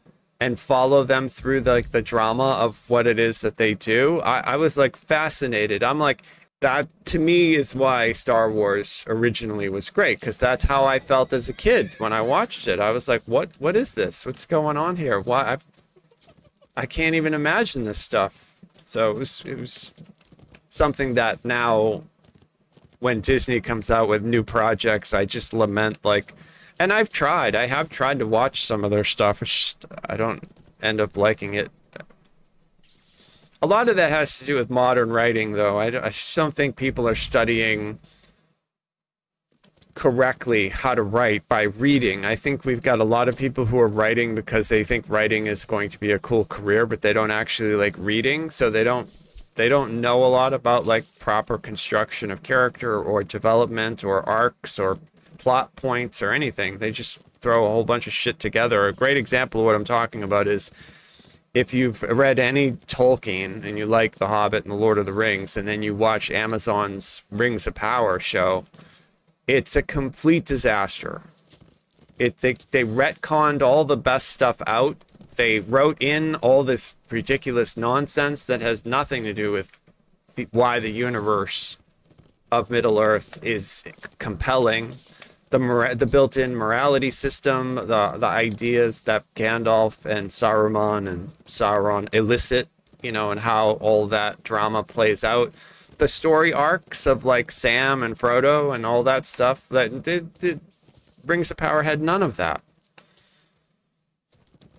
[SPEAKER 1] and follow them through the drama of what it is that they do. I was like fascinated. I'm like, that to me is why Star Wars originally was great, because that's how I felt as a kid when I watched it. I was like, what is this? What's going on here? Why? I can't even imagine this stuff. So it was something that now, when Disney comes out with new projects, I just lament, like, and I have tried to watch some of their stuff. It's just, I don't end up liking it. A lot of that has to do with modern writing, though. I just don't think people are studying correctly how to write by reading. I think we've got a lot of people who are writing because they think writing is going to be a cool career, but they don't actually like reading, so they don't know a lot about like proper construction of character or development or arcs or plot points or anything. They just throw a whole bunch of shit together. A great example of what I'm talking about is, if you've read any Tolkien and you like The Hobbit and The Lord of the Rings, and then you watch Amazon's Rings of Power show, it's a complete disaster. They retconned all the best stuff out. They wrote in all this ridiculous nonsense that has nothing to do with why the universe of Middle-earth is compelling. The built-in morality system, the ideas that Gandalf and Sauron elicit, you know, and how all that drama plays out. The story arcs of like Sam and Frodo and all that stuff, that Rings of Power had none of that.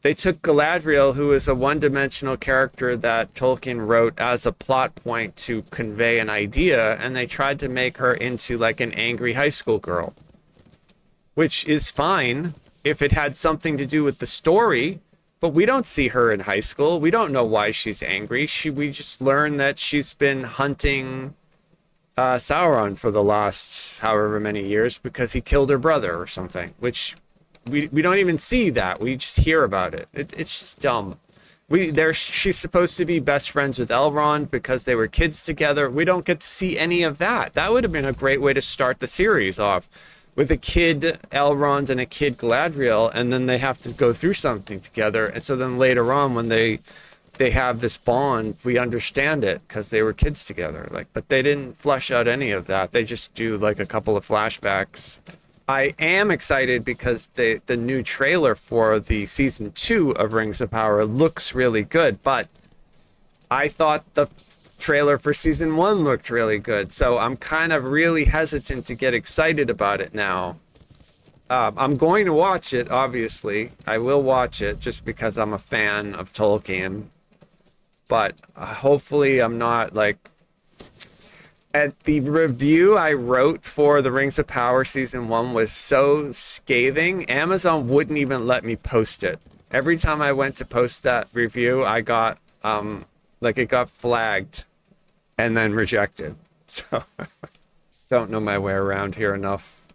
[SPEAKER 1] They took Galadriel, who is a one-dimensional character that Tolkien wrote as a plot point to convey an idea, and they tried to make her into like an angry high school girl. Which is fine if it had something to do with the story, but we don't see her in high school. We don't know why she's angry. We just learn that she's been hunting Sauron for the last however many years because he killed her brother or something, which we don't even see that. We just hear about it. It's just dumb. She's supposed to be best friends with Elrond because they were kids together. We don't get to see any of that. That would have been a great way to start the series off, with a kid Elrond and a kid Galadriel, and then they have to go through something together. And so then later on, when they have this bond, we understand it because they were kids together. Like, but they didn't flesh out any of that. They just do like a couple of flashbacks. I am excited because the new trailer for the season 2 of Rings of Power looks really good, but I thought the trailer for season 1 looked really good, so I'm kind of really hesitant to get excited about it now. I'm going to watch it, obviously. I will watch it just because I'm a fan of Tolkien, but hopefully I'm not like... At the review I wrote for the Rings of Power season 1 was so scathing, Amazon wouldn't even let me post it. Every time I went to post that review, I got like, it got flagged and then rejected. So don't know my way around here enough.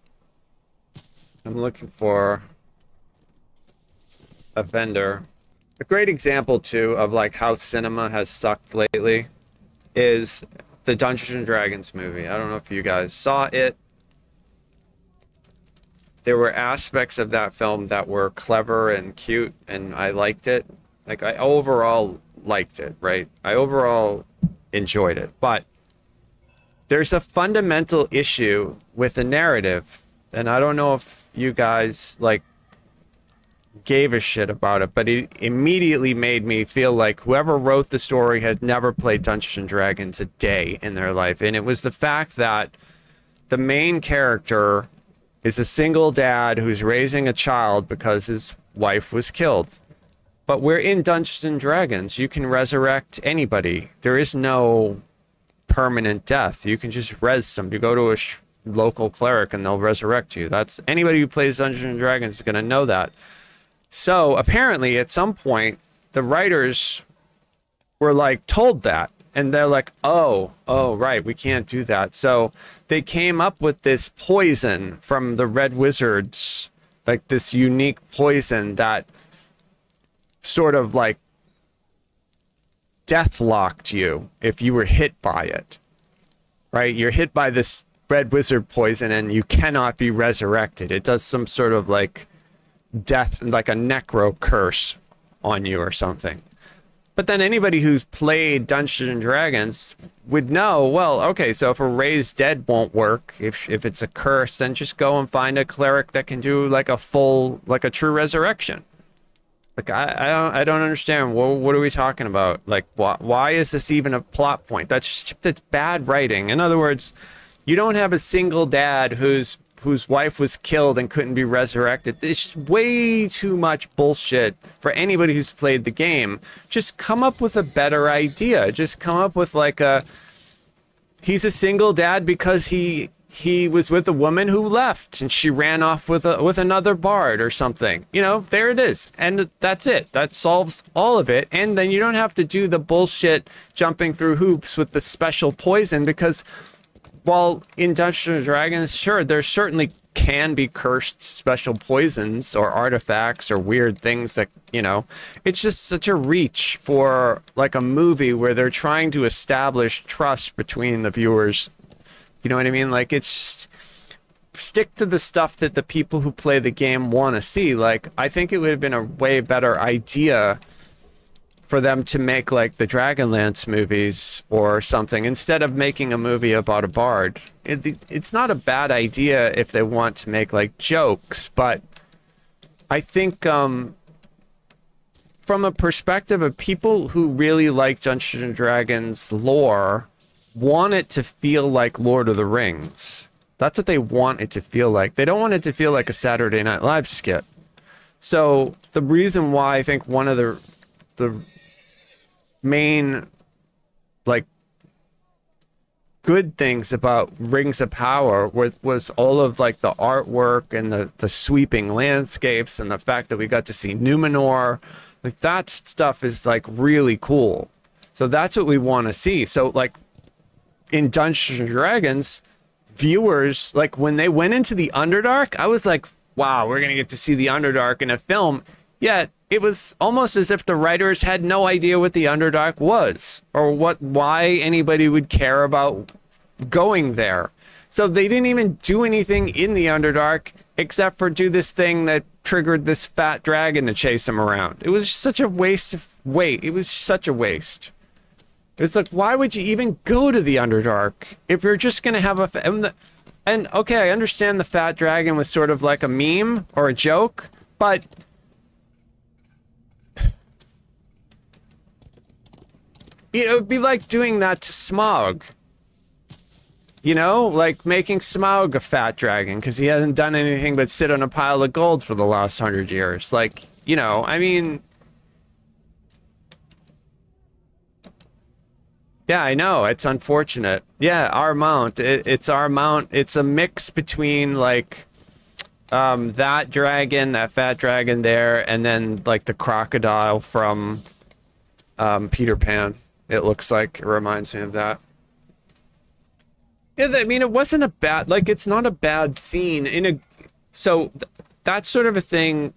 [SPEAKER 1] I'm looking for a vendor. A great example too of like how cinema has sucked lately is the Dungeons and Dragons movie. I don't know if you guys saw it. There were aspects of that film that were clever and cute, and I liked it. Like, I overall liked it, right? I overall enjoyed it. But there's a fundamental issue with the narrative, and I don't know if you guys, like, gave a shit about it, but it immediately made me feel like whoever wrote the story had never played Dungeons and Dragons a day in their life. And it was the fact that the main character is a single dad who's raising a child because his wife was killed. But we're in Dungeons and Dragons. You can resurrect anybody. There is no permanent death. You can just res somebody. You go to a local cleric and they'll resurrect you. That's anybody who plays Dungeons and Dragons is going to know that. So apparently at some point the writers were like told that, and they're like, oh right, we can't do that. So they came up with this poison from the Red Wizards, like this unique poison that sort of like death-locked you if you were hit by it, right? You're hit by this Red Wizard poison and you cannot be resurrected. It does some sort of like death, like a necro curse on you or something. But then anybody who's played Dungeons and Dragons would know, well, okay, so if a raised dead won't work, if it's a curse, then just go and find a cleric that can do like a full, like a true resurrection. Like, I don't understand. What are we talking about? Like, why is this even a plot point? That's bad writing. In other words, you don't have a single dad whose wife was killed and couldn't be resurrected. It's way too much bullshit for anybody who's played the game. Just come up with a better idea. Just come up with like he's a single dad because he was with a woman who left and she ran off with another bard or something. You know, there it is. And that's it. That solves all of it. And then you don't have to do the bullshit jumping through hoops with the special poison, because while in Dungeons and Dragons, sure, there certainly can be cursed special poisons or artifacts or weird things that, you know, it's just such a reach for like a movie where they're trying to establish trust between the viewers. You know what I mean? Like, it's just, stick to the stuff that the people who play the game want to see. Like, I think it would have been a way better idea for them to make like the Dragonlance movies or something instead of making a movie about a bard. It's not a bad idea if they want to make like jokes, but I think from a perspective of people who really like Dungeons and Dragons lore, want it to feel like Lord of the Rings. That's what they want it to feel like. They don't want it to feel like a Saturday Night Live skit. So the reason why I think one of the main like good things about Rings of Power was all of like the artwork and the sweeping landscapes and the fact that we got to see Numenor. Like, that stuff is like really cool. So that's what we want to see. So like in Dungeons and Dragons, viewers, like when they went into the Underdark, I was like, wow, we're gonna get to see the Underdark in a film. Yet it was almost as if the writers had no idea what the Underdark was or why anybody would care about going there. So they didn't even do anything in the Underdark except for do this thing that triggered this fat dragon to chase him around. It was such a waste of wait. It was such a waste. It's like, why would you even go to the Underdark if you're just gonna have and okay, I understand the fat dragon was sort of like a meme or a joke, but it would be like doing that to Smaug. You know, like making Smaug a fat dragon because he hasn't done anything but sit on a pile of gold for the last 100 years. Like, you know, I mean, yeah, I know, it's unfortunate. Yeah, our mount, it's our mount. It's a mix between like that dragon, that fat dragon there, and then like the crocodile from Peter Pan. It looks like, it reminds me of that. Yeah, I mean, it wasn't a bad, like, it's not a bad scene in a, so that sort of a thing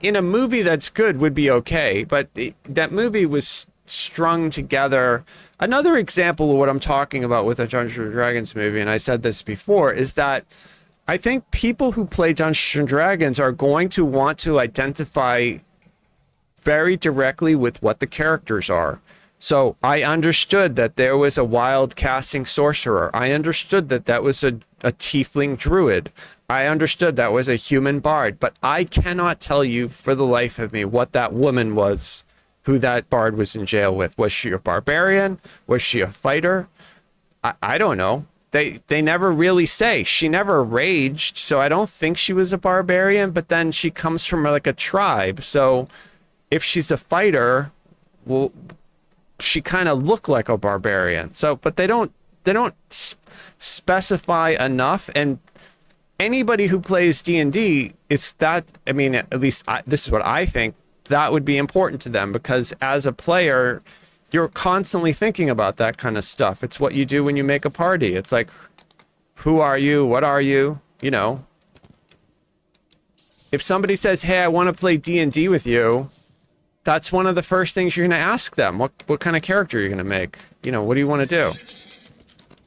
[SPEAKER 1] in a movie that's good would be okay, but that movie was strung together. Another example of what I'm talking about with a Dungeons and Dragons movie, and I said this before, is that I think people who play Dungeons and Dragons are going to want to identify very directly with what the characters are. So I understood that there was a wild casting sorcerer. I understood that that was a tiefling druid. I understood that was a human bard. But I cannot tell you for the life of me what that woman was, who that bard was in jail with. Was she a barbarian? Was she a fighter? I don't know. They never really say. She never raged, so I don't think she was a barbarian, but then she comes from like a tribe. So if she's a fighter, well, she kind of looked like a barbarian. So, but they don't specify enough. And anybody who plays D&D, it's that, I mean, at least this is what I think, that would be important to them, because as a player, you're constantly thinking about that kind of stuff. It's what you do when you make a party. It's like, who are you? What are you? You know, if somebody says, hey, I want to play D&D with you, that's one of the first things you're going to ask them. What kind of character are you going to make? You know, what do you want to do?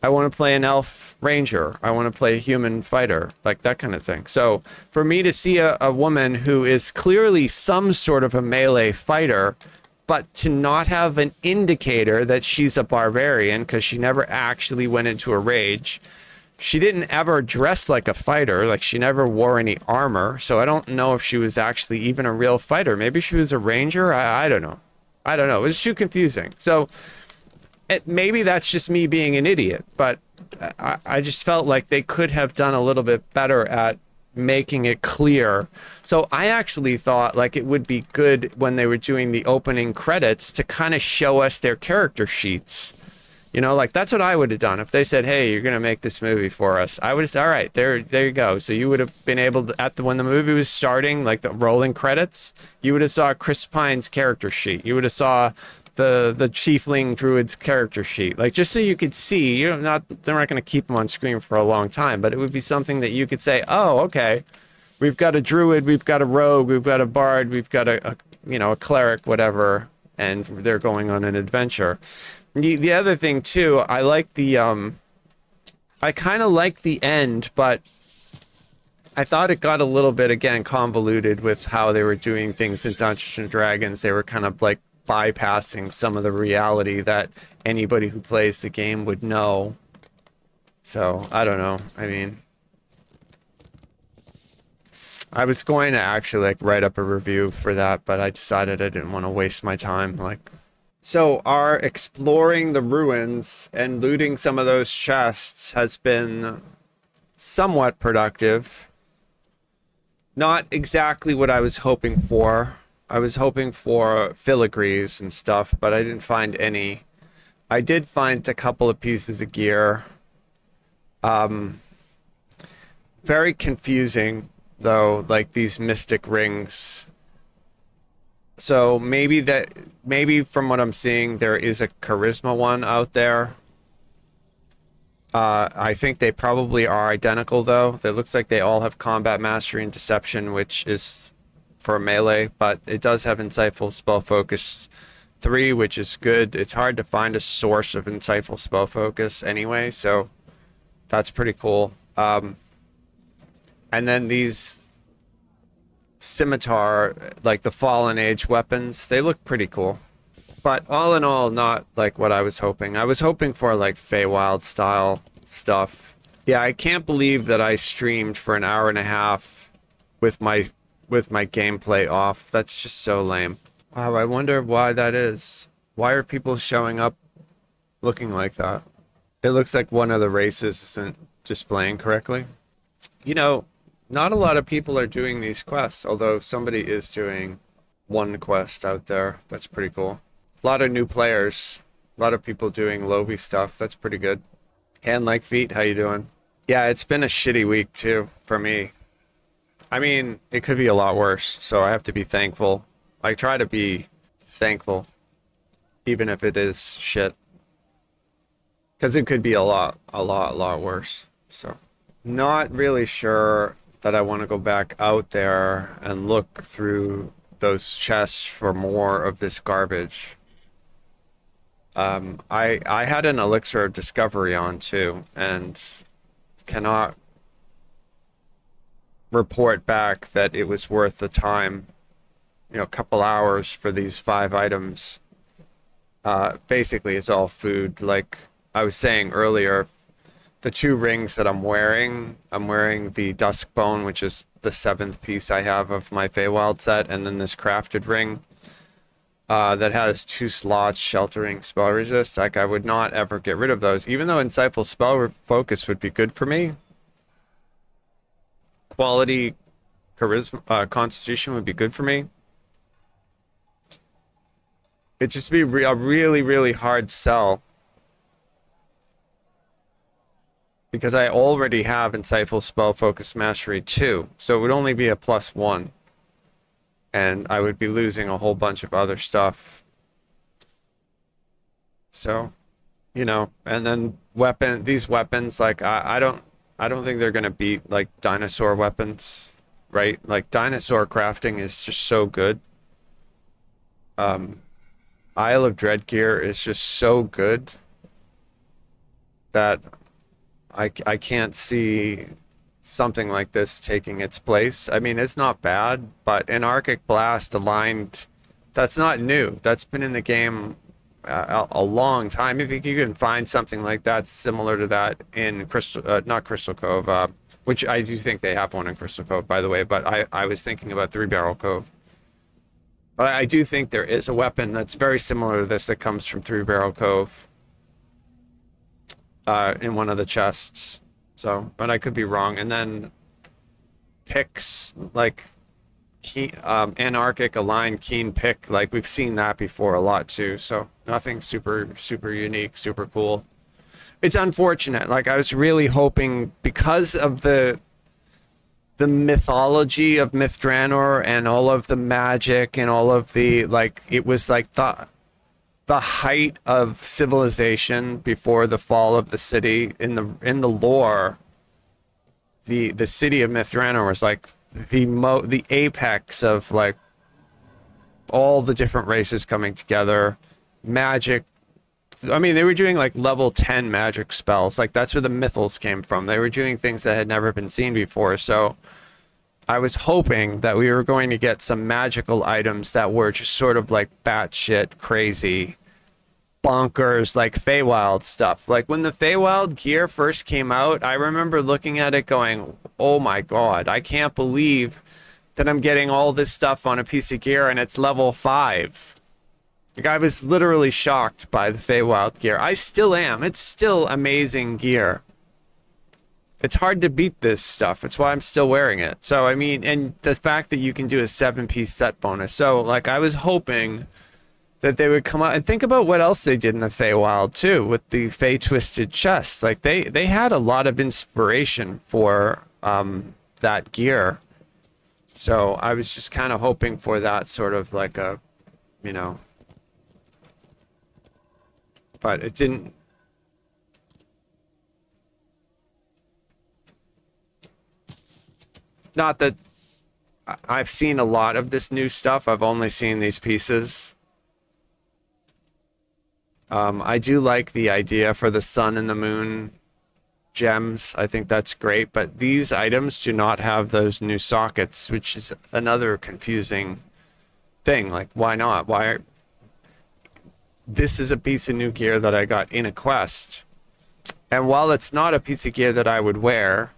[SPEAKER 1] I want to play an elf ranger. I want to play a human fighter, like that kind of thing. So for me to see a woman who is clearly some sort of a melee fighter, but to not have an indicator that she's a barbarian, because she never actually went into a rage. She didn't ever dress like a fighter, like she never wore any armor, so I don't know if she was actually even a real fighter. Maybe she was a ranger? I don't know. I don't know. It was too confusing. So maybe that's just me being an idiot, but I just felt like they could have done a little bit better at making it clear. So I actually thought like it would be good when they were doing the opening credits to kind of show us their character sheets. You know, like that's what I would have done. If they said, hey, you're going to make this movie for us, I would have said, all right, there you go. So you would have been able to, when the movie was starting, like the rolling credits, you would have saw Chris Pine's character sheet. You would have saw the Tiefling Druid's character sheet, like just so you could see. They're not going to keep them on screen for a long time, but it would be something that you could say, oh, okay, we've got a druid, we've got a rogue, we've got a bard, we've got a cleric, whatever, and they're going on an adventure. The other thing too, I like the I kind of like the end, but I thought it got a little bit again convoluted with how they were doing things in Dungeons and Dragons. They were kind of like bypassing some of the reality that anybody who plays the game would know. So, I don't know. I mean, I was going to actually like write up a review for that, but I decided I didn't want to waste my time. Like, so our exploring the ruins and looting some of those chests has been somewhat productive. Not exactly what I was hoping for. I was hoping for filigrees and stuff, but I didn't find any. I did find a couple of pieces of gear. Very confusing, though, like these mystic rings. So maybe from what I'm seeing, there is a charisma one out there. I think they probably are identical, though. It looks like they all have combat mastery and deception, which is for melee, but it does have insightful spell focus 3, which is good. It's hard to find a source of insightful spell focus anyway, so that's pretty cool. And then these scimitar, like the Fallen Age weapons, they look pretty cool. But all in all, not like what I was hoping. I was hoping for like Feywild style stuff. Yeah, I can't believe that I streamed for an hour and a half with my gameplay off. That's just so lame. Wow, I wonder why that is. Why are people showing up looking like that? It looks like one of the races isn't displaying correctly. You know, not a lot of people are doing these quests, although somebody is doing one quest out there. That's pretty cool. A lot of new players. A lot of people doing lobby stuff. That's pretty good. Hand like feet, how you doing? Yeah, it's been a shitty week too for me. I mean, it could be a lot worse, so I have to be thankful. I try to be thankful, even if it is shit. Because it could be a lot worse. So, not really sure that I want to go back out there and look through those chests for more of this garbage. I had an elixir of discovery on too, and cannot report back that it was worth the time you know, couple hours for these 5 items. Basically, it's all food. Like I was saying earlier, the 2 rings that I'm wearing the Duskbone, which is the 7th piece I have of my Feywild set, and then this crafted ring that has 2 slots sheltering spell resist. Like, I would not ever get rid of those, even though Insightful Spell Focus would be good for me. Quality Charisma, Constitution would be good for me. It'd just be a really, really hard sell, because I already have Insightful Spell Focus Mastery 2, so it would only be a +1. And I would be losing a whole bunch of other stuff. So, you know, and then these weapons, like I don't think they're gonna beat like dinosaur weapons, right? Like dinosaur crafting is just so good. Isle of Dread gear is just so good that I can't see something like this taking its place. I mean, it's not bad, but an Arctic Blast aligned, that's not new. That's been in the game a long time. I think you can find something like that similar to that in not Crystal Cove, which I do think they have one in Crystal Cove, by the way, but I was thinking about Three Barrel Cove. But I do think there is a weapon that's very similar to this that comes from Three Barrel Cove in one of the chests. So, but I could be wrong. And then picks, like Anarchic Aligned Keen pick, like we've seen that before a lot too. So nothing super unique, super cool. It's unfortunate. Like I was really hoping, because of the mythology of Myth Drannor and all of the magic and all of the, like, it was like the height of civilization before the fall of the city in the lore. The city of Myth Drannor was like the apex of like all the different races coming together. Magic, I mean, they were doing like level 10 magic spells. Like that's where the mythals came from. They were doing things that had never been seen before. So I was hoping that we were going to get some magical items that were just sort of like batshit crazy, bonkers, like Feywild stuff. Like when the Feywild gear first came out, I remember looking at it going, oh my god, I can't believe that I'm getting all this stuff on a piece of gear and it's level 5. Like, I was literally shocked by the Feywild gear. I still am. It's still amazing gear. It's hard to beat this stuff. It's why I'm still wearing it. So, I mean, and the fact that you can do a 7-piece set bonus. So, like, I was hoping that they would come out and think about what else they did in the Feywild, too, with the Fey Twisted chest. Like, they had a lot of inspiration for that gear. So, I was just kind of hoping for that sort of like a, you know, but it didn't. Not that I've seen a lot of this new stuff. I've only seen these pieces. I do like the idea for the sun and the moon gems. I think that's great, but these items do not have those new sockets, which is another confusing thing. Like, why not? Why? This is a piece of new gear that I got in a quest. And while it's not a piece of gear that I would wear,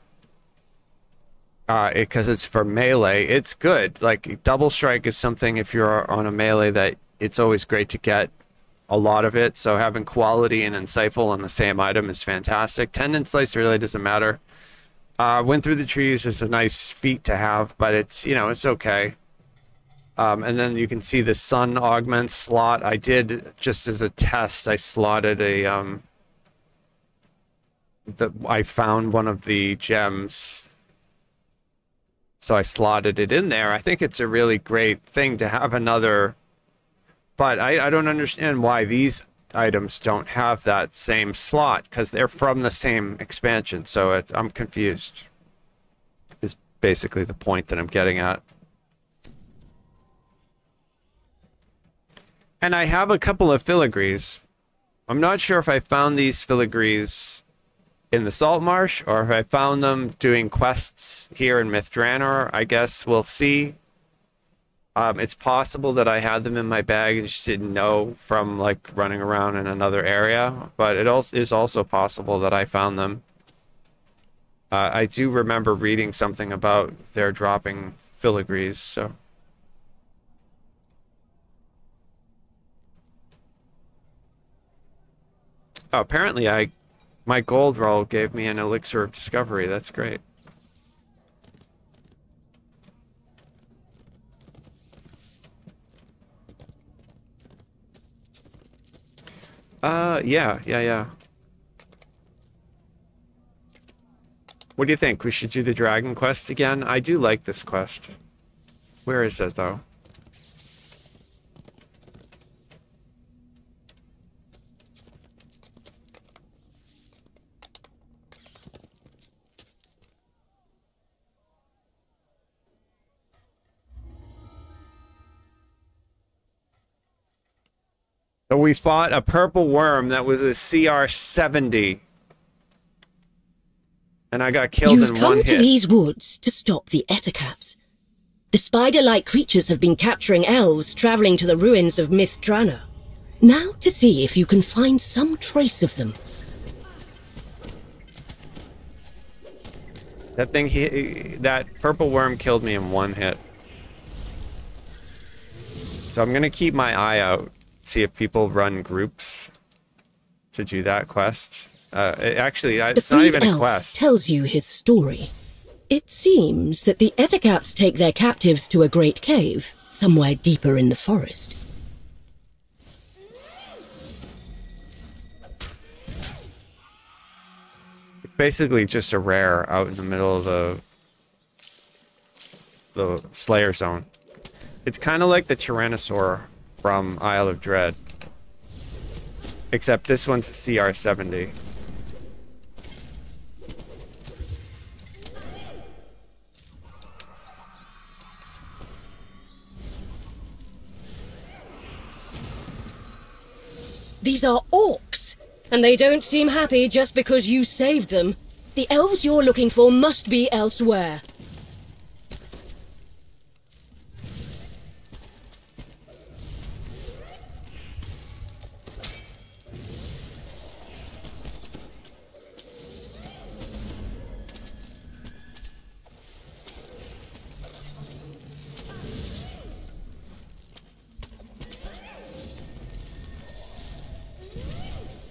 [SPEAKER 1] because it's for melee, it's good. Like, double strike is something, if you're on a melee, that it's always great to get a lot of it. So having quality and insightful on the same item is fantastic. Tendon slice really doesn't matter. Went through the trees is a nice feat to have, but it's, you know, it's okay. And then you can see the sun augment slot. I did, just as a test, I slotted a I found one of the gems, so I slotted it in there. I think it's a really great thing to have another, but I don't understand why these items don't have that same slot, because they're from the same expansion. So I'm confused, is basically the point that I'm getting at. And I have a couple of filigrees. I'm not sure if I found these filigrees in the Salt Marsh, or if I found them doing quests here in Myth Drannor. I guess we'll see. It's possible that I had them in my bag and just didn't know from like running around in another area, but it also is also possible that I found them. I do remember reading something about their dropping filigrees, so. Oh, apparently my gold roll gave me an elixir of discovery. That's great. Yeah. What do you think? We should do the dragon quest again? I do like this quest. Where is it, though? So we fought a purple worm that was a CR 70. And I got killed
[SPEAKER 3] You've
[SPEAKER 1] in one
[SPEAKER 3] come to
[SPEAKER 1] hit.
[SPEAKER 3] these woods to stop the Ettercaps. The spider-like creatures have been capturing elves traveling to the ruins of Myth Drannor. Now to see if you can find some trace of them.
[SPEAKER 1] That purple worm killed me in one hit. So I'm gonna keep my eye out, see if people run groups to do that quest. It's not even a quest.
[SPEAKER 3] Tells you his story. It seems that the Ettercaps take their captives to a great cave, somewhere deeper in the forest.
[SPEAKER 1] It's basically just a rare out in the middle of the Slayer Zone. It's kind of like the Tyrannosaur from Isle of Dread. Except this one's a CR 70.
[SPEAKER 3] These are orcs, and they don't seem happy just because you saved them. The elves you're looking for must be elsewhere.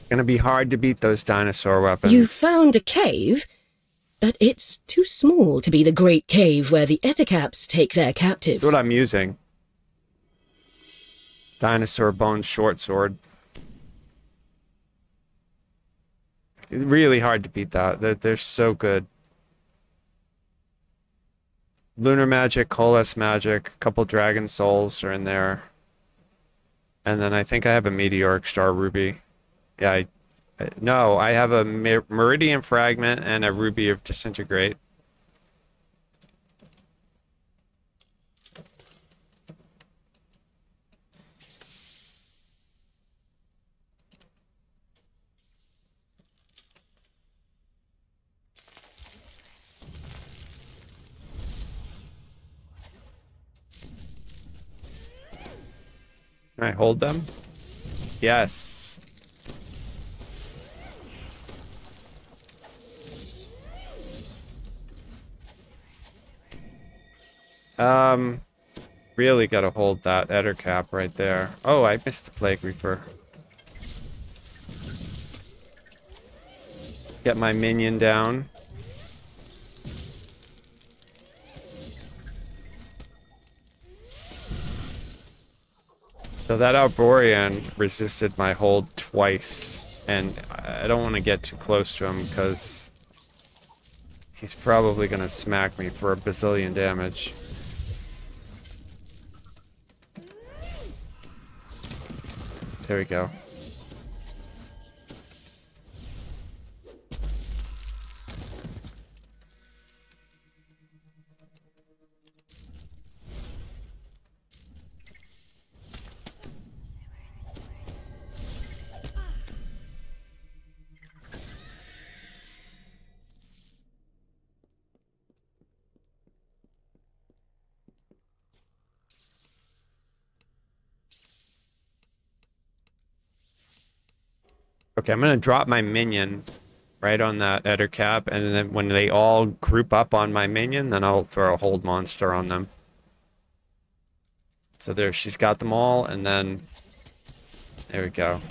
[SPEAKER 1] Gonna be hard to beat those dinosaur weapons.
[SPEAKER 3] You found a cave, but it's too small to be the great cave where the Ettercaps take their captives.
[SPEAKER 1] That's what I'm using. Dinosaur bone short sword. It's really hard to beat that. They're so good. Lunar magic, coalesce magic, a couple dragon souls are in there. And then I think I have a meteoric star ruby. Yeah, no, I have a meridian fragment and a ruby of disintegrate. Can I hold them? Yes. Really gotta hold that Ettercap right there. Oh, I missed the Plague Reaper. Get my minion down. So that Arborean resisted my hold twice, and I don't want to get too close to him because he's probably gonna smack me for a bazillion damage. There we go. Okay, I'm gonna drop my minion right on that Ettercap, and then when they all group up on my minion, then I'll throw a hold monster on them. So there, she's got them all, and then there we go.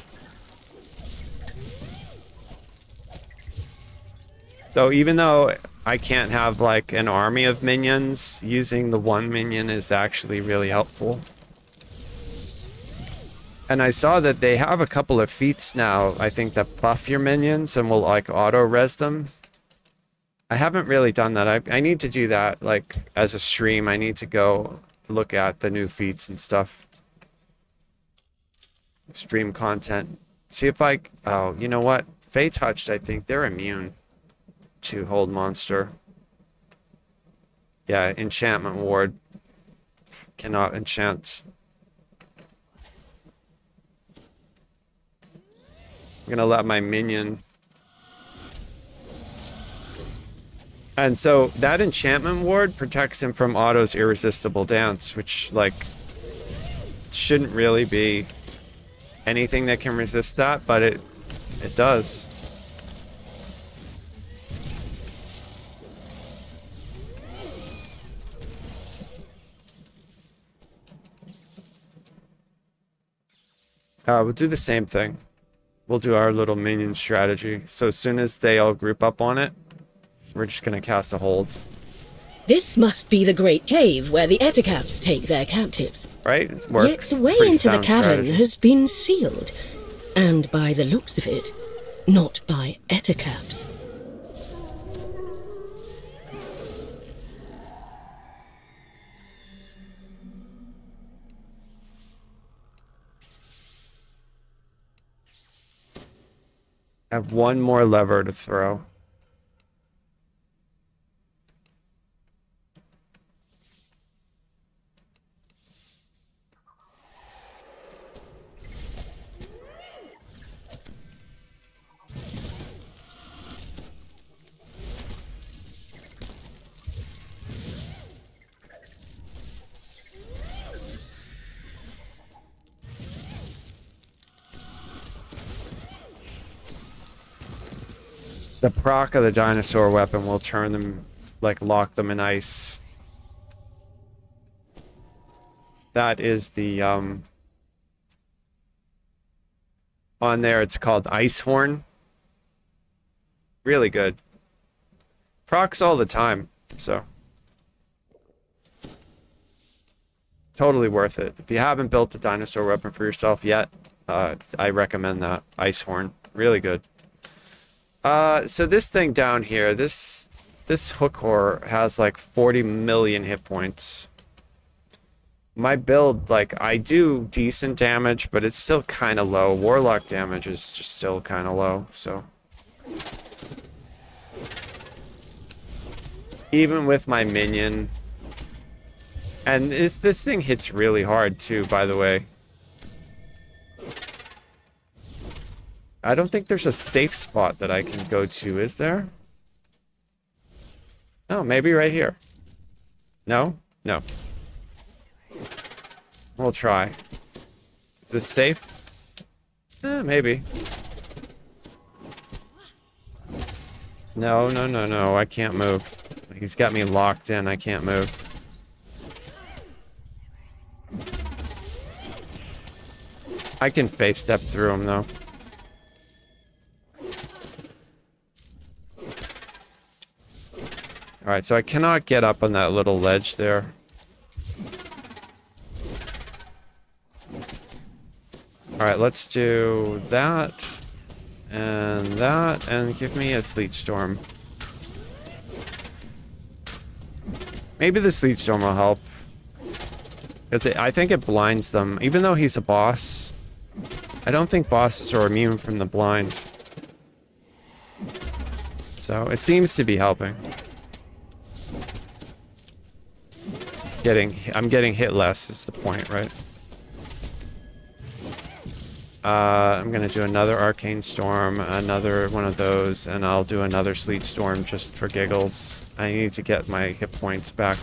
[SPEAKER 1] So even though I can't have like an army of minions, using the one minion is actually really helpful. And I saw that they have a couple of feats now, I think, that buff your minions and will like auto-res them. I haven't really done that. I need to do that, like, as a stream. I need to go look at the new feats and stuff. Stream content. See if I... Oh, you know what? Fey Touched, I think, they're immune to hold monster. Yeah, enchantment ward. Cannot enchant. I'm gonna let my minion... And so that enchantment ward protects him from Otto's irresistible dance, which, like, shouldn't really be anything that can resist that, but it does. We'll do the same thing. We'll do our little minion strategy. So as soon as they all group up on it, we're just gonna cast a hold.
[SPEAKER 3] This must be the great cave where the Ettercaps take their captives.
[SPEAKER 1] Right? It works.
[SPEAKER 3] Yet the way
[SPEAKER 1] Pretty
[SPEAKER 3] into the
[SPEAKER 1] sound
[SPEAKER 3] cavern
[SPEAKER 1] strategy.
[SPEAKER 3] has been sealed. And by the looks of it, not by Ettercaps.
[SPEAKER 1] I have one more lever to throw. The proc of the dinosaur weapon will turn them, like, lock them in ice. That is the, on there it's called Ice Horn. Really good. Procs all the time, so. Totally worth it. If you haven't built a dinosaur weapon for yourself yet, I recommend that. Ice Horn. Really good. So this thing down here, this hook whore has like 40 million hit points. My build, like, I do decent damage, but it's still kind of low. Warlock damage is just still kind of low, so. Even with my minion. And this thing hits really hard too, by the way. I don't think there's a safe spot that I can go to, is there? Oh, maybe right here. No? No. We'll try. Is this safe? Maybe. No, no, no, no. I can't move. He's got me locked in. I can't move. I can face step through him, though. Alright, so I cannot get up on that little ledge there. Alright, let's do that, and give me a Sleet Storm. Maybe the Sleet Storm will help. Because I think it blinds them. Even though he's a boss, I don't think bosses are immune from the blind. So, it seems to be helping. I'm getting hit less is the point, right? I'm gonna do another Arcane Storm, another one of those, and I'll do another Sleet Storm just for giggles. I need to get my hit points back.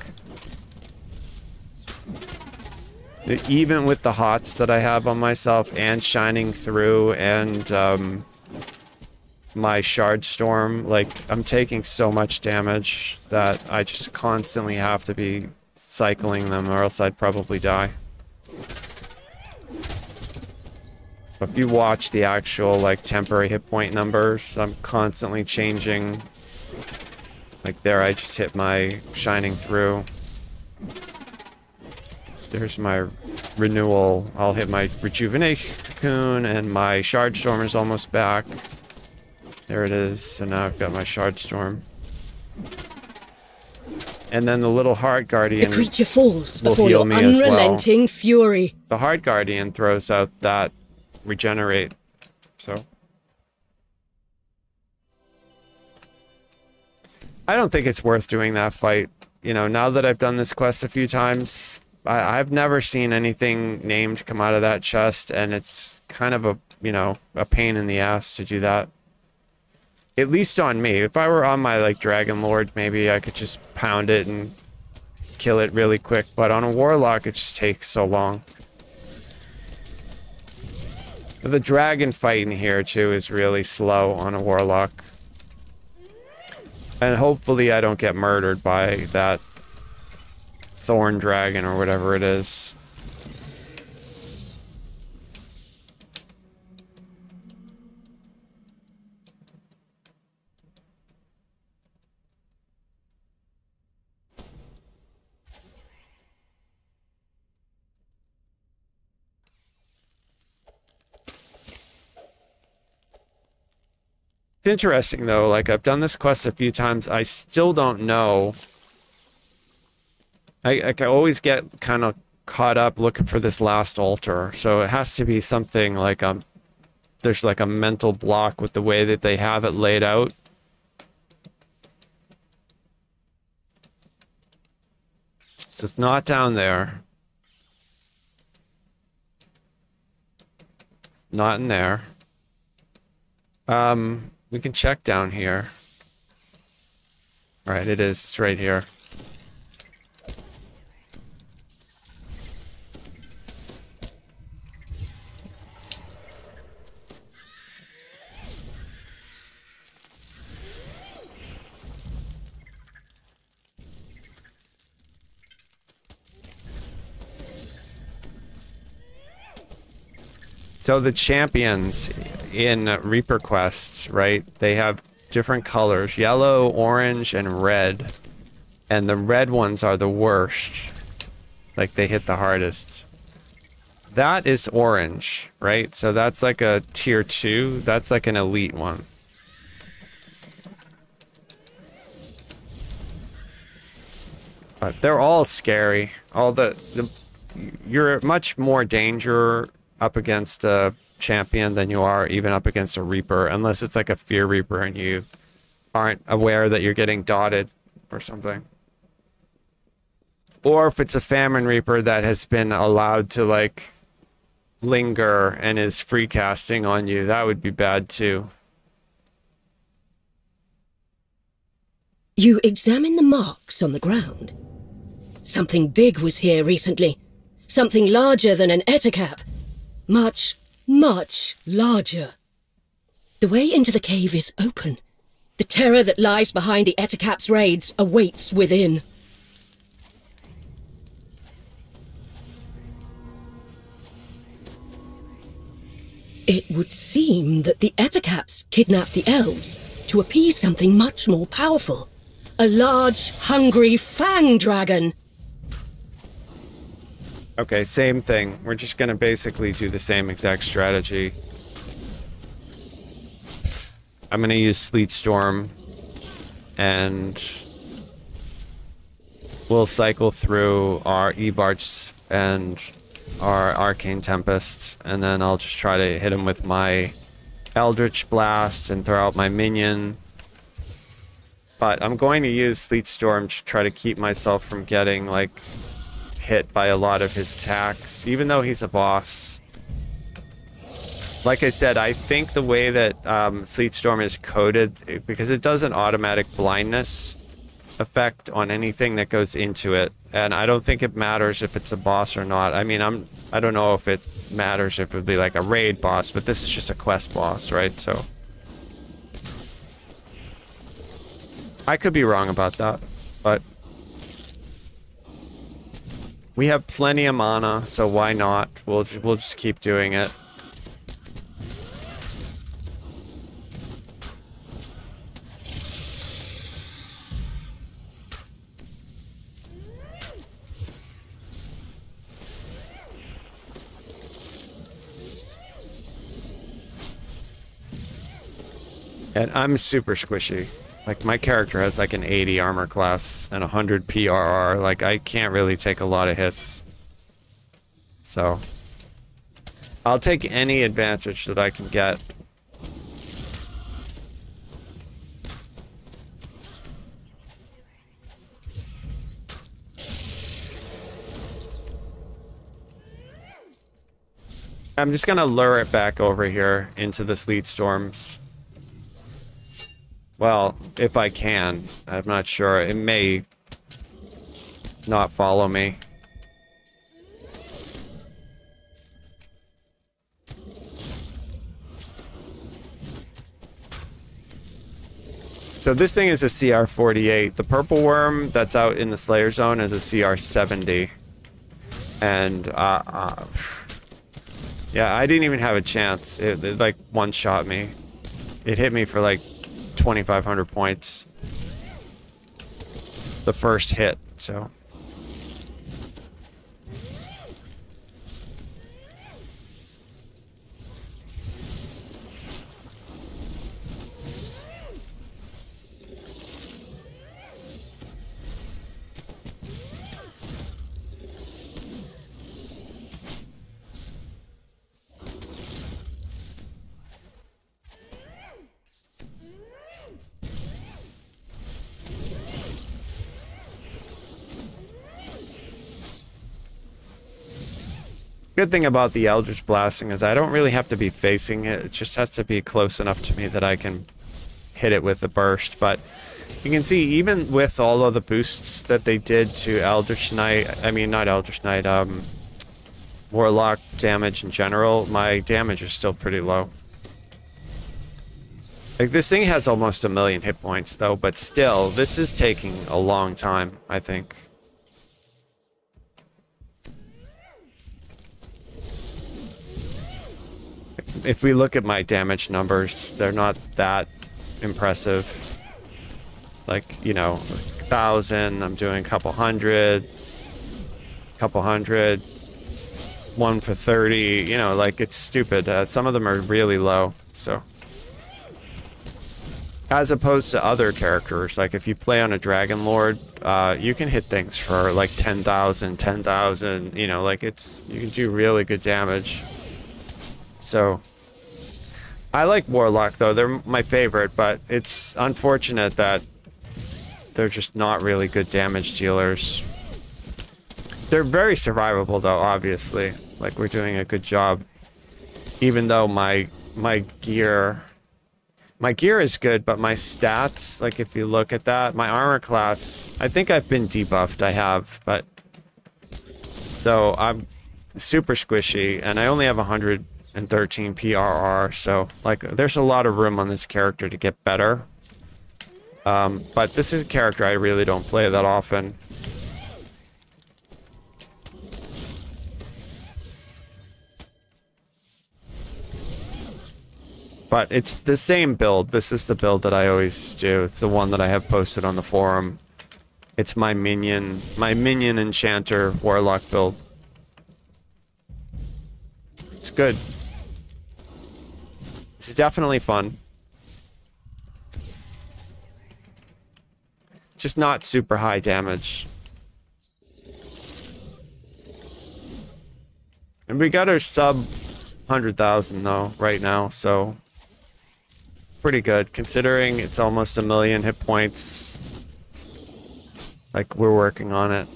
[SPEAKER 1] Even with the hots that I have on myself, and shining through, and my Shard Storm. Like, I'm taking so much damage that I just constantly have to be cycling them, or else I'd probably die. But if you watch the actual, like, temporary hit point numbers, I'm constantly changing. Like, there I just hit my Shining Through. There's my renewal. I'll hit my Rejuvenation Cocoon, and my Shard Storm is almost back. There it is. So now I've got my Shard Storm. And then the little Heart Guardian.
[SPEAKER 3] The creature falls before your unrelenting fury.
[SPEAKER 1] The Heart Guardian throws out that regenerate. So I don't think it's worth doing that fight. You know, now that I've done this quest a few times, I've never seen anything named come out of that chest, and it's kind of a, you know, a pain in the ass to do that. At least on me. If I were on my, like, Dragon Lord, maybe I could just pound it and kill it really quick, but on a Warlock, it just takes so long. The dragon fight in here, too, is really slow on a Warlock. And hopefully I don't get murdered by that Thorn Dragon or whatever it is. It's interesting, though. Like, I've done this quest a few times. I still don't know. I always get kind of caught up looking for this last altar. So it has to be something like there's like a mental block with the way that they have it laid out. So it's not down there. It's not in there. We can check down here. All right, it is. It's right here. So the champions in Reaper quests, right? They have different colors, yellow, orange, and red. And the red ones are the worst. Like, they hit the hardest. That is orange, right? So that's like a tier 2. That's like an elite one. But they're all scary. All you're much more danger up against a champion than you are even up against a Reaper, unless it's like a Fear Reaper and you aren't aware that you're getting dotted or something. Or if it's a Famine Reaper that has been allowed to, like, linger and is free casting on you, that would be bad too.
[SPEAKER 3] You examine the marks on the ground. Something big was here recently. Something larger than an Ettercap. Much, much larger. The way into the cave is open. The terror that lies behind the Ettercap's raids awaits within. It would seem that the Ettercaps kidnapped the elves to appease something much more powerful. A large, hungry fang dragon.
[SPEAKER 1] Okay, same thing. We're just gonna basically do the same exact strategy. I'm gonna use Sleet Storm, and we'll cycle through our Evarts and our Arcane Tempest, and then I'll just try to hit him with my Eldritch Blast and throw out my minion. But I'm going to use Sleet Storm to try to keep myself from getting, like, hit by a lot of his attacks, even though he's a boss. Like I said, I think the way that Sleet Storm is coded, because it does an automatic blindness effect on anything that goes into it, and I don't think it matters if it's a boss or not. I mean, I don't know if it matters if it would be like a raid boss, but this is just a quest boss, right? So I could be wrong about that, but we have plenty of mana, so why not? We'll just keep doing it. And I'm super squishy. Like, my character has like an 80 armor class and 100 PRR. Like, I can't really take a lot of hits. So, I'll take any advantage that I can get. I'm just gonna lure it back over here into the sleet storms. Well, if I can. I'm not sure. It may not follow me. So this thing is a CR48. The purple worm that's out in the Slayer Zone is a CR70. And, yeah, I didn't even have a chance. It like one-shot me. It hit me for like 2,500 points. The first hit, so. Good thing about the Eldritch Blasting is I don't really have to be facing it. It just has to be close enough to me that I can hit it with a burst. But you can see, even with all of the boosts that they did to Eldritch Knight, I mean, not Eldritch Knight, Warlock damage in general, my damage is still pretty low. Like, this thing has almost 1,000,000 hit points, though, but still, this is taking a long time, I think. If we look at my damage numbers, they're not that impressive. Like, you know, 1,000, I'm doing a couple hundred, one for 30, you know, like, it's stupid. Some of them are really low, so. As opposed to other characters, like if you play on a Dragon Lord, you can hit things for like 10,000, you know, like you can do really good damage. So, I like Warlock though, they're my favorite, but it's unfortunate that they're just not really good damage dealers. They're very survivable though, obviously. Like, we're doing a good job. Even though my gear is good, but my stats, like if you look at that, my armor class, I think I've been debuffed, I have, but so I'm super squishy and I only have 113 PRR, so like there's a lot of room on this character to get better. But this is a character I really don't play that often. But it's the same build. This is the build that I always do. It's the one that I have posted on the forum. It's my minion enchanter warlock build. It's good. It's definitely fun. Just not super high damage. And we got our sub 100,000 though right now, so pretty good considering it's almost 1,000,000 hit points. Like, we're working on it.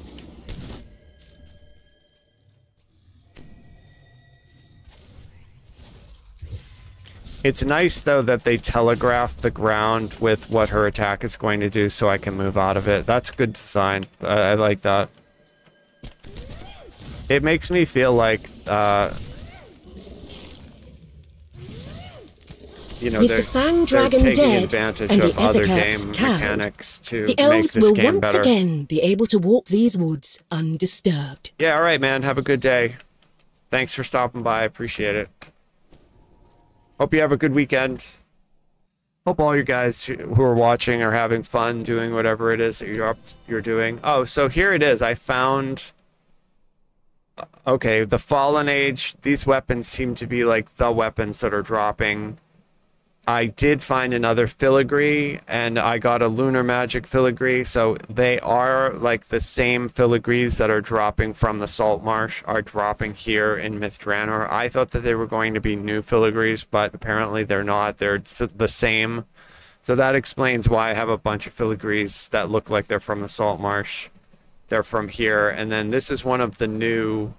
[SPEAKER 1] It's nice though that they telegraph the ground with what her attack is going to do so I can move out of it. That's good design. I like that. It makes me feel like you know,
[SPEAKER 3] With the Fang Dragon
[SPEAKER 1] taking
[SPEAKER 3] dead
[SPEAKER 1] advantage
[SPEAKER 3] and the
[SPEAKER 1] of other
[SPEAKER 3] Ettercaps
[SPEAKER 1] game
[SPEAKER 3] cowed,
[SPEAKER 1] mechanics to
[SPEAKER 3] the
[SPEAKER 1] make
[SPEAKER 3] elves
[SPEAKER 1] this
[SPEAKER 3] will
[SPEAKER 1] game
[SPEAKER 3] once
[SPEAKER 1] better.
[SPEAKER 3] again be able to walk these woods undisturbed.
[SPEAKER 1] Yeah, all right, man. Have a good day. Thanks for stopping by. I appreciate it. Hope you have a good weekend. Hope all you guys who are watching are having fun doing whatever it is that you're doing. Oh, so here it is. I found... Okay, the Fallen Age. These weapons seem to be like the weapons that are dropping. I did find another filigree, and I got a lunar magic filigree, so they are like the same filigrees that are dropping from the salt marsh are dropping here in Myth Drannor. I thought that they were going to be new filigrees, but apparently they're not. They're the same. So that explains why I have a bunch of filigrees that look like they're from the salt marsh. They're from here, and then this is one of the new...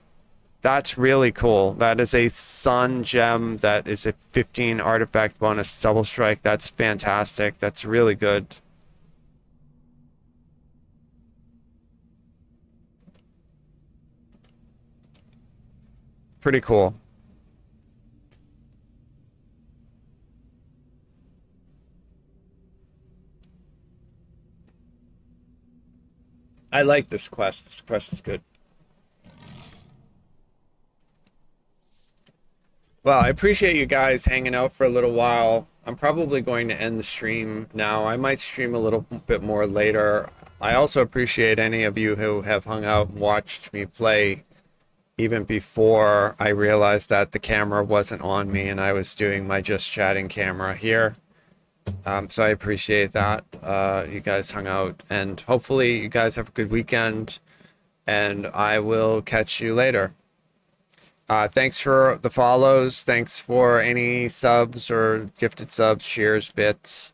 [SPEAKER 1] That's really cool. That is a sun gem that is a 15 artifact bonus double strike. That's fantastic. That's really good. Pretty cool. I like this quest. This quest is good. Well, I appreciate you guys hanging out for a little while. I'm probably going to end the stream now. I might stream a little bit more later. I also appreciate any of you who have hung out and watched me play even before I realized that the camera wasn't on me and I was doing my just chatting camera here. So I appreciate that. You guys hung out, and hopefully you guys have a good weekend, and I will catch you later. Thanks for the follows. Thanks for any subs or gifted subs, cheers, bits.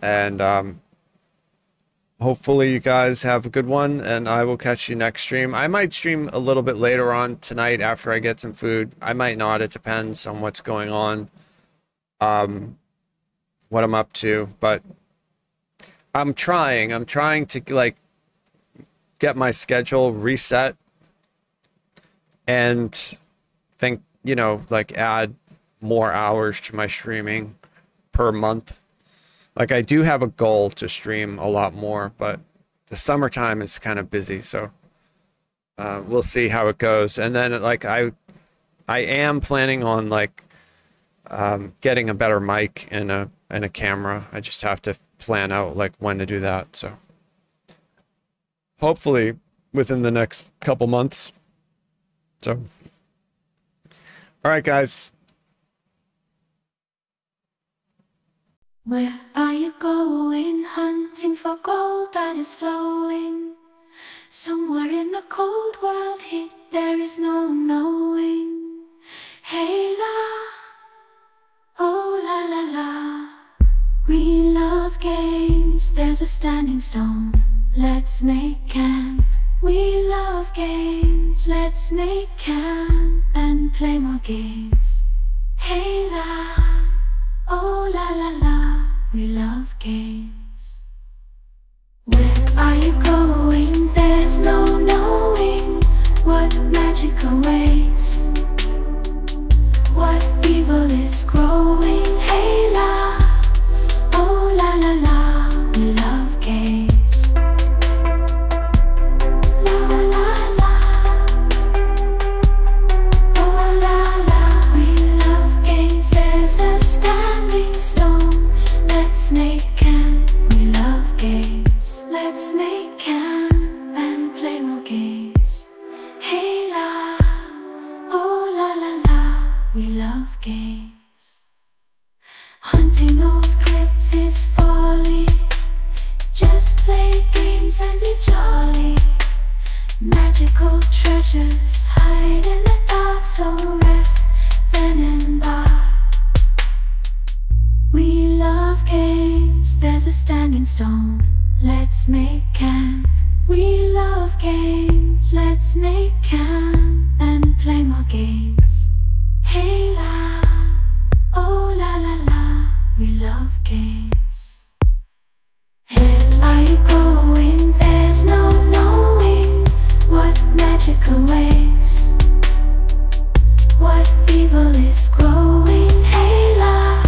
[SPEAKER 1] And hopefully you guys have a good one, and I will catch you next stream. I might stream a little bit later on tonight after I get some food. I might not. It depends on what's going on, what I'm up to. But I'm trying to like get my schedule reset and think, you know, like add more hours to my streaming per month. Like I do have a goal to stream a lot more, but the summertime is kind of busy, so we'll see how it goes. And then like I am planning on like getting a better mic and a camera. I just have to plan out like when to do that. So hopefully within the next couple months. So all right, guys.
[SPEAKER 4] Where are you going? Hunting for gold that is flowing. Somewhere in the cold world hid, there is no knowing. Hey la, oh la la la. We love games, there's a standing stone. Let's make camp. We love games, let's make camp and play more games. Hey la, oh la la la, we love games. Where are you going? There's no knowing what magic awaits, what evil is growing. Hey la, oh la la la, we love games. Make camp, we love games. Let's make camp and play more games. Hey la, oh la la la, we love games. Hunting old crypts is folly. Just play games and be jolly. Magical treasures hide in the dark, so rest then and by. We love games, there's a standing stone. Let's make camp. We love games, let's make camp and play more games. Hey la, oh la la la, we love games. Where are you going? There's no knowing what magic awaits, what evil is growing. Hey la,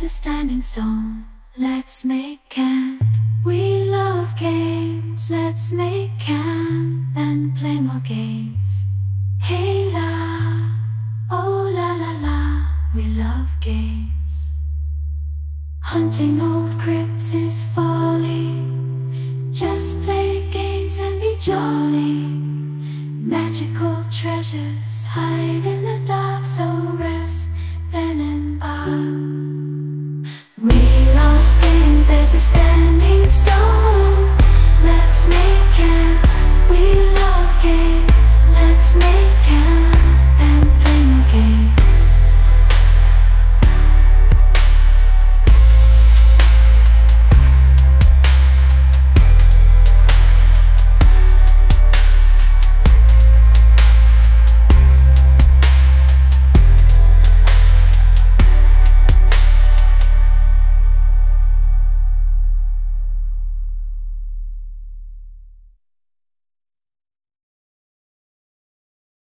[SPEAKER 4] a standing stone. Let's make camp. We love games. Let's make camp and play more games. Hey la, oh la la la, we love games. Hunting old crypts is folly. Just play games and be jolly. Magical treasures hide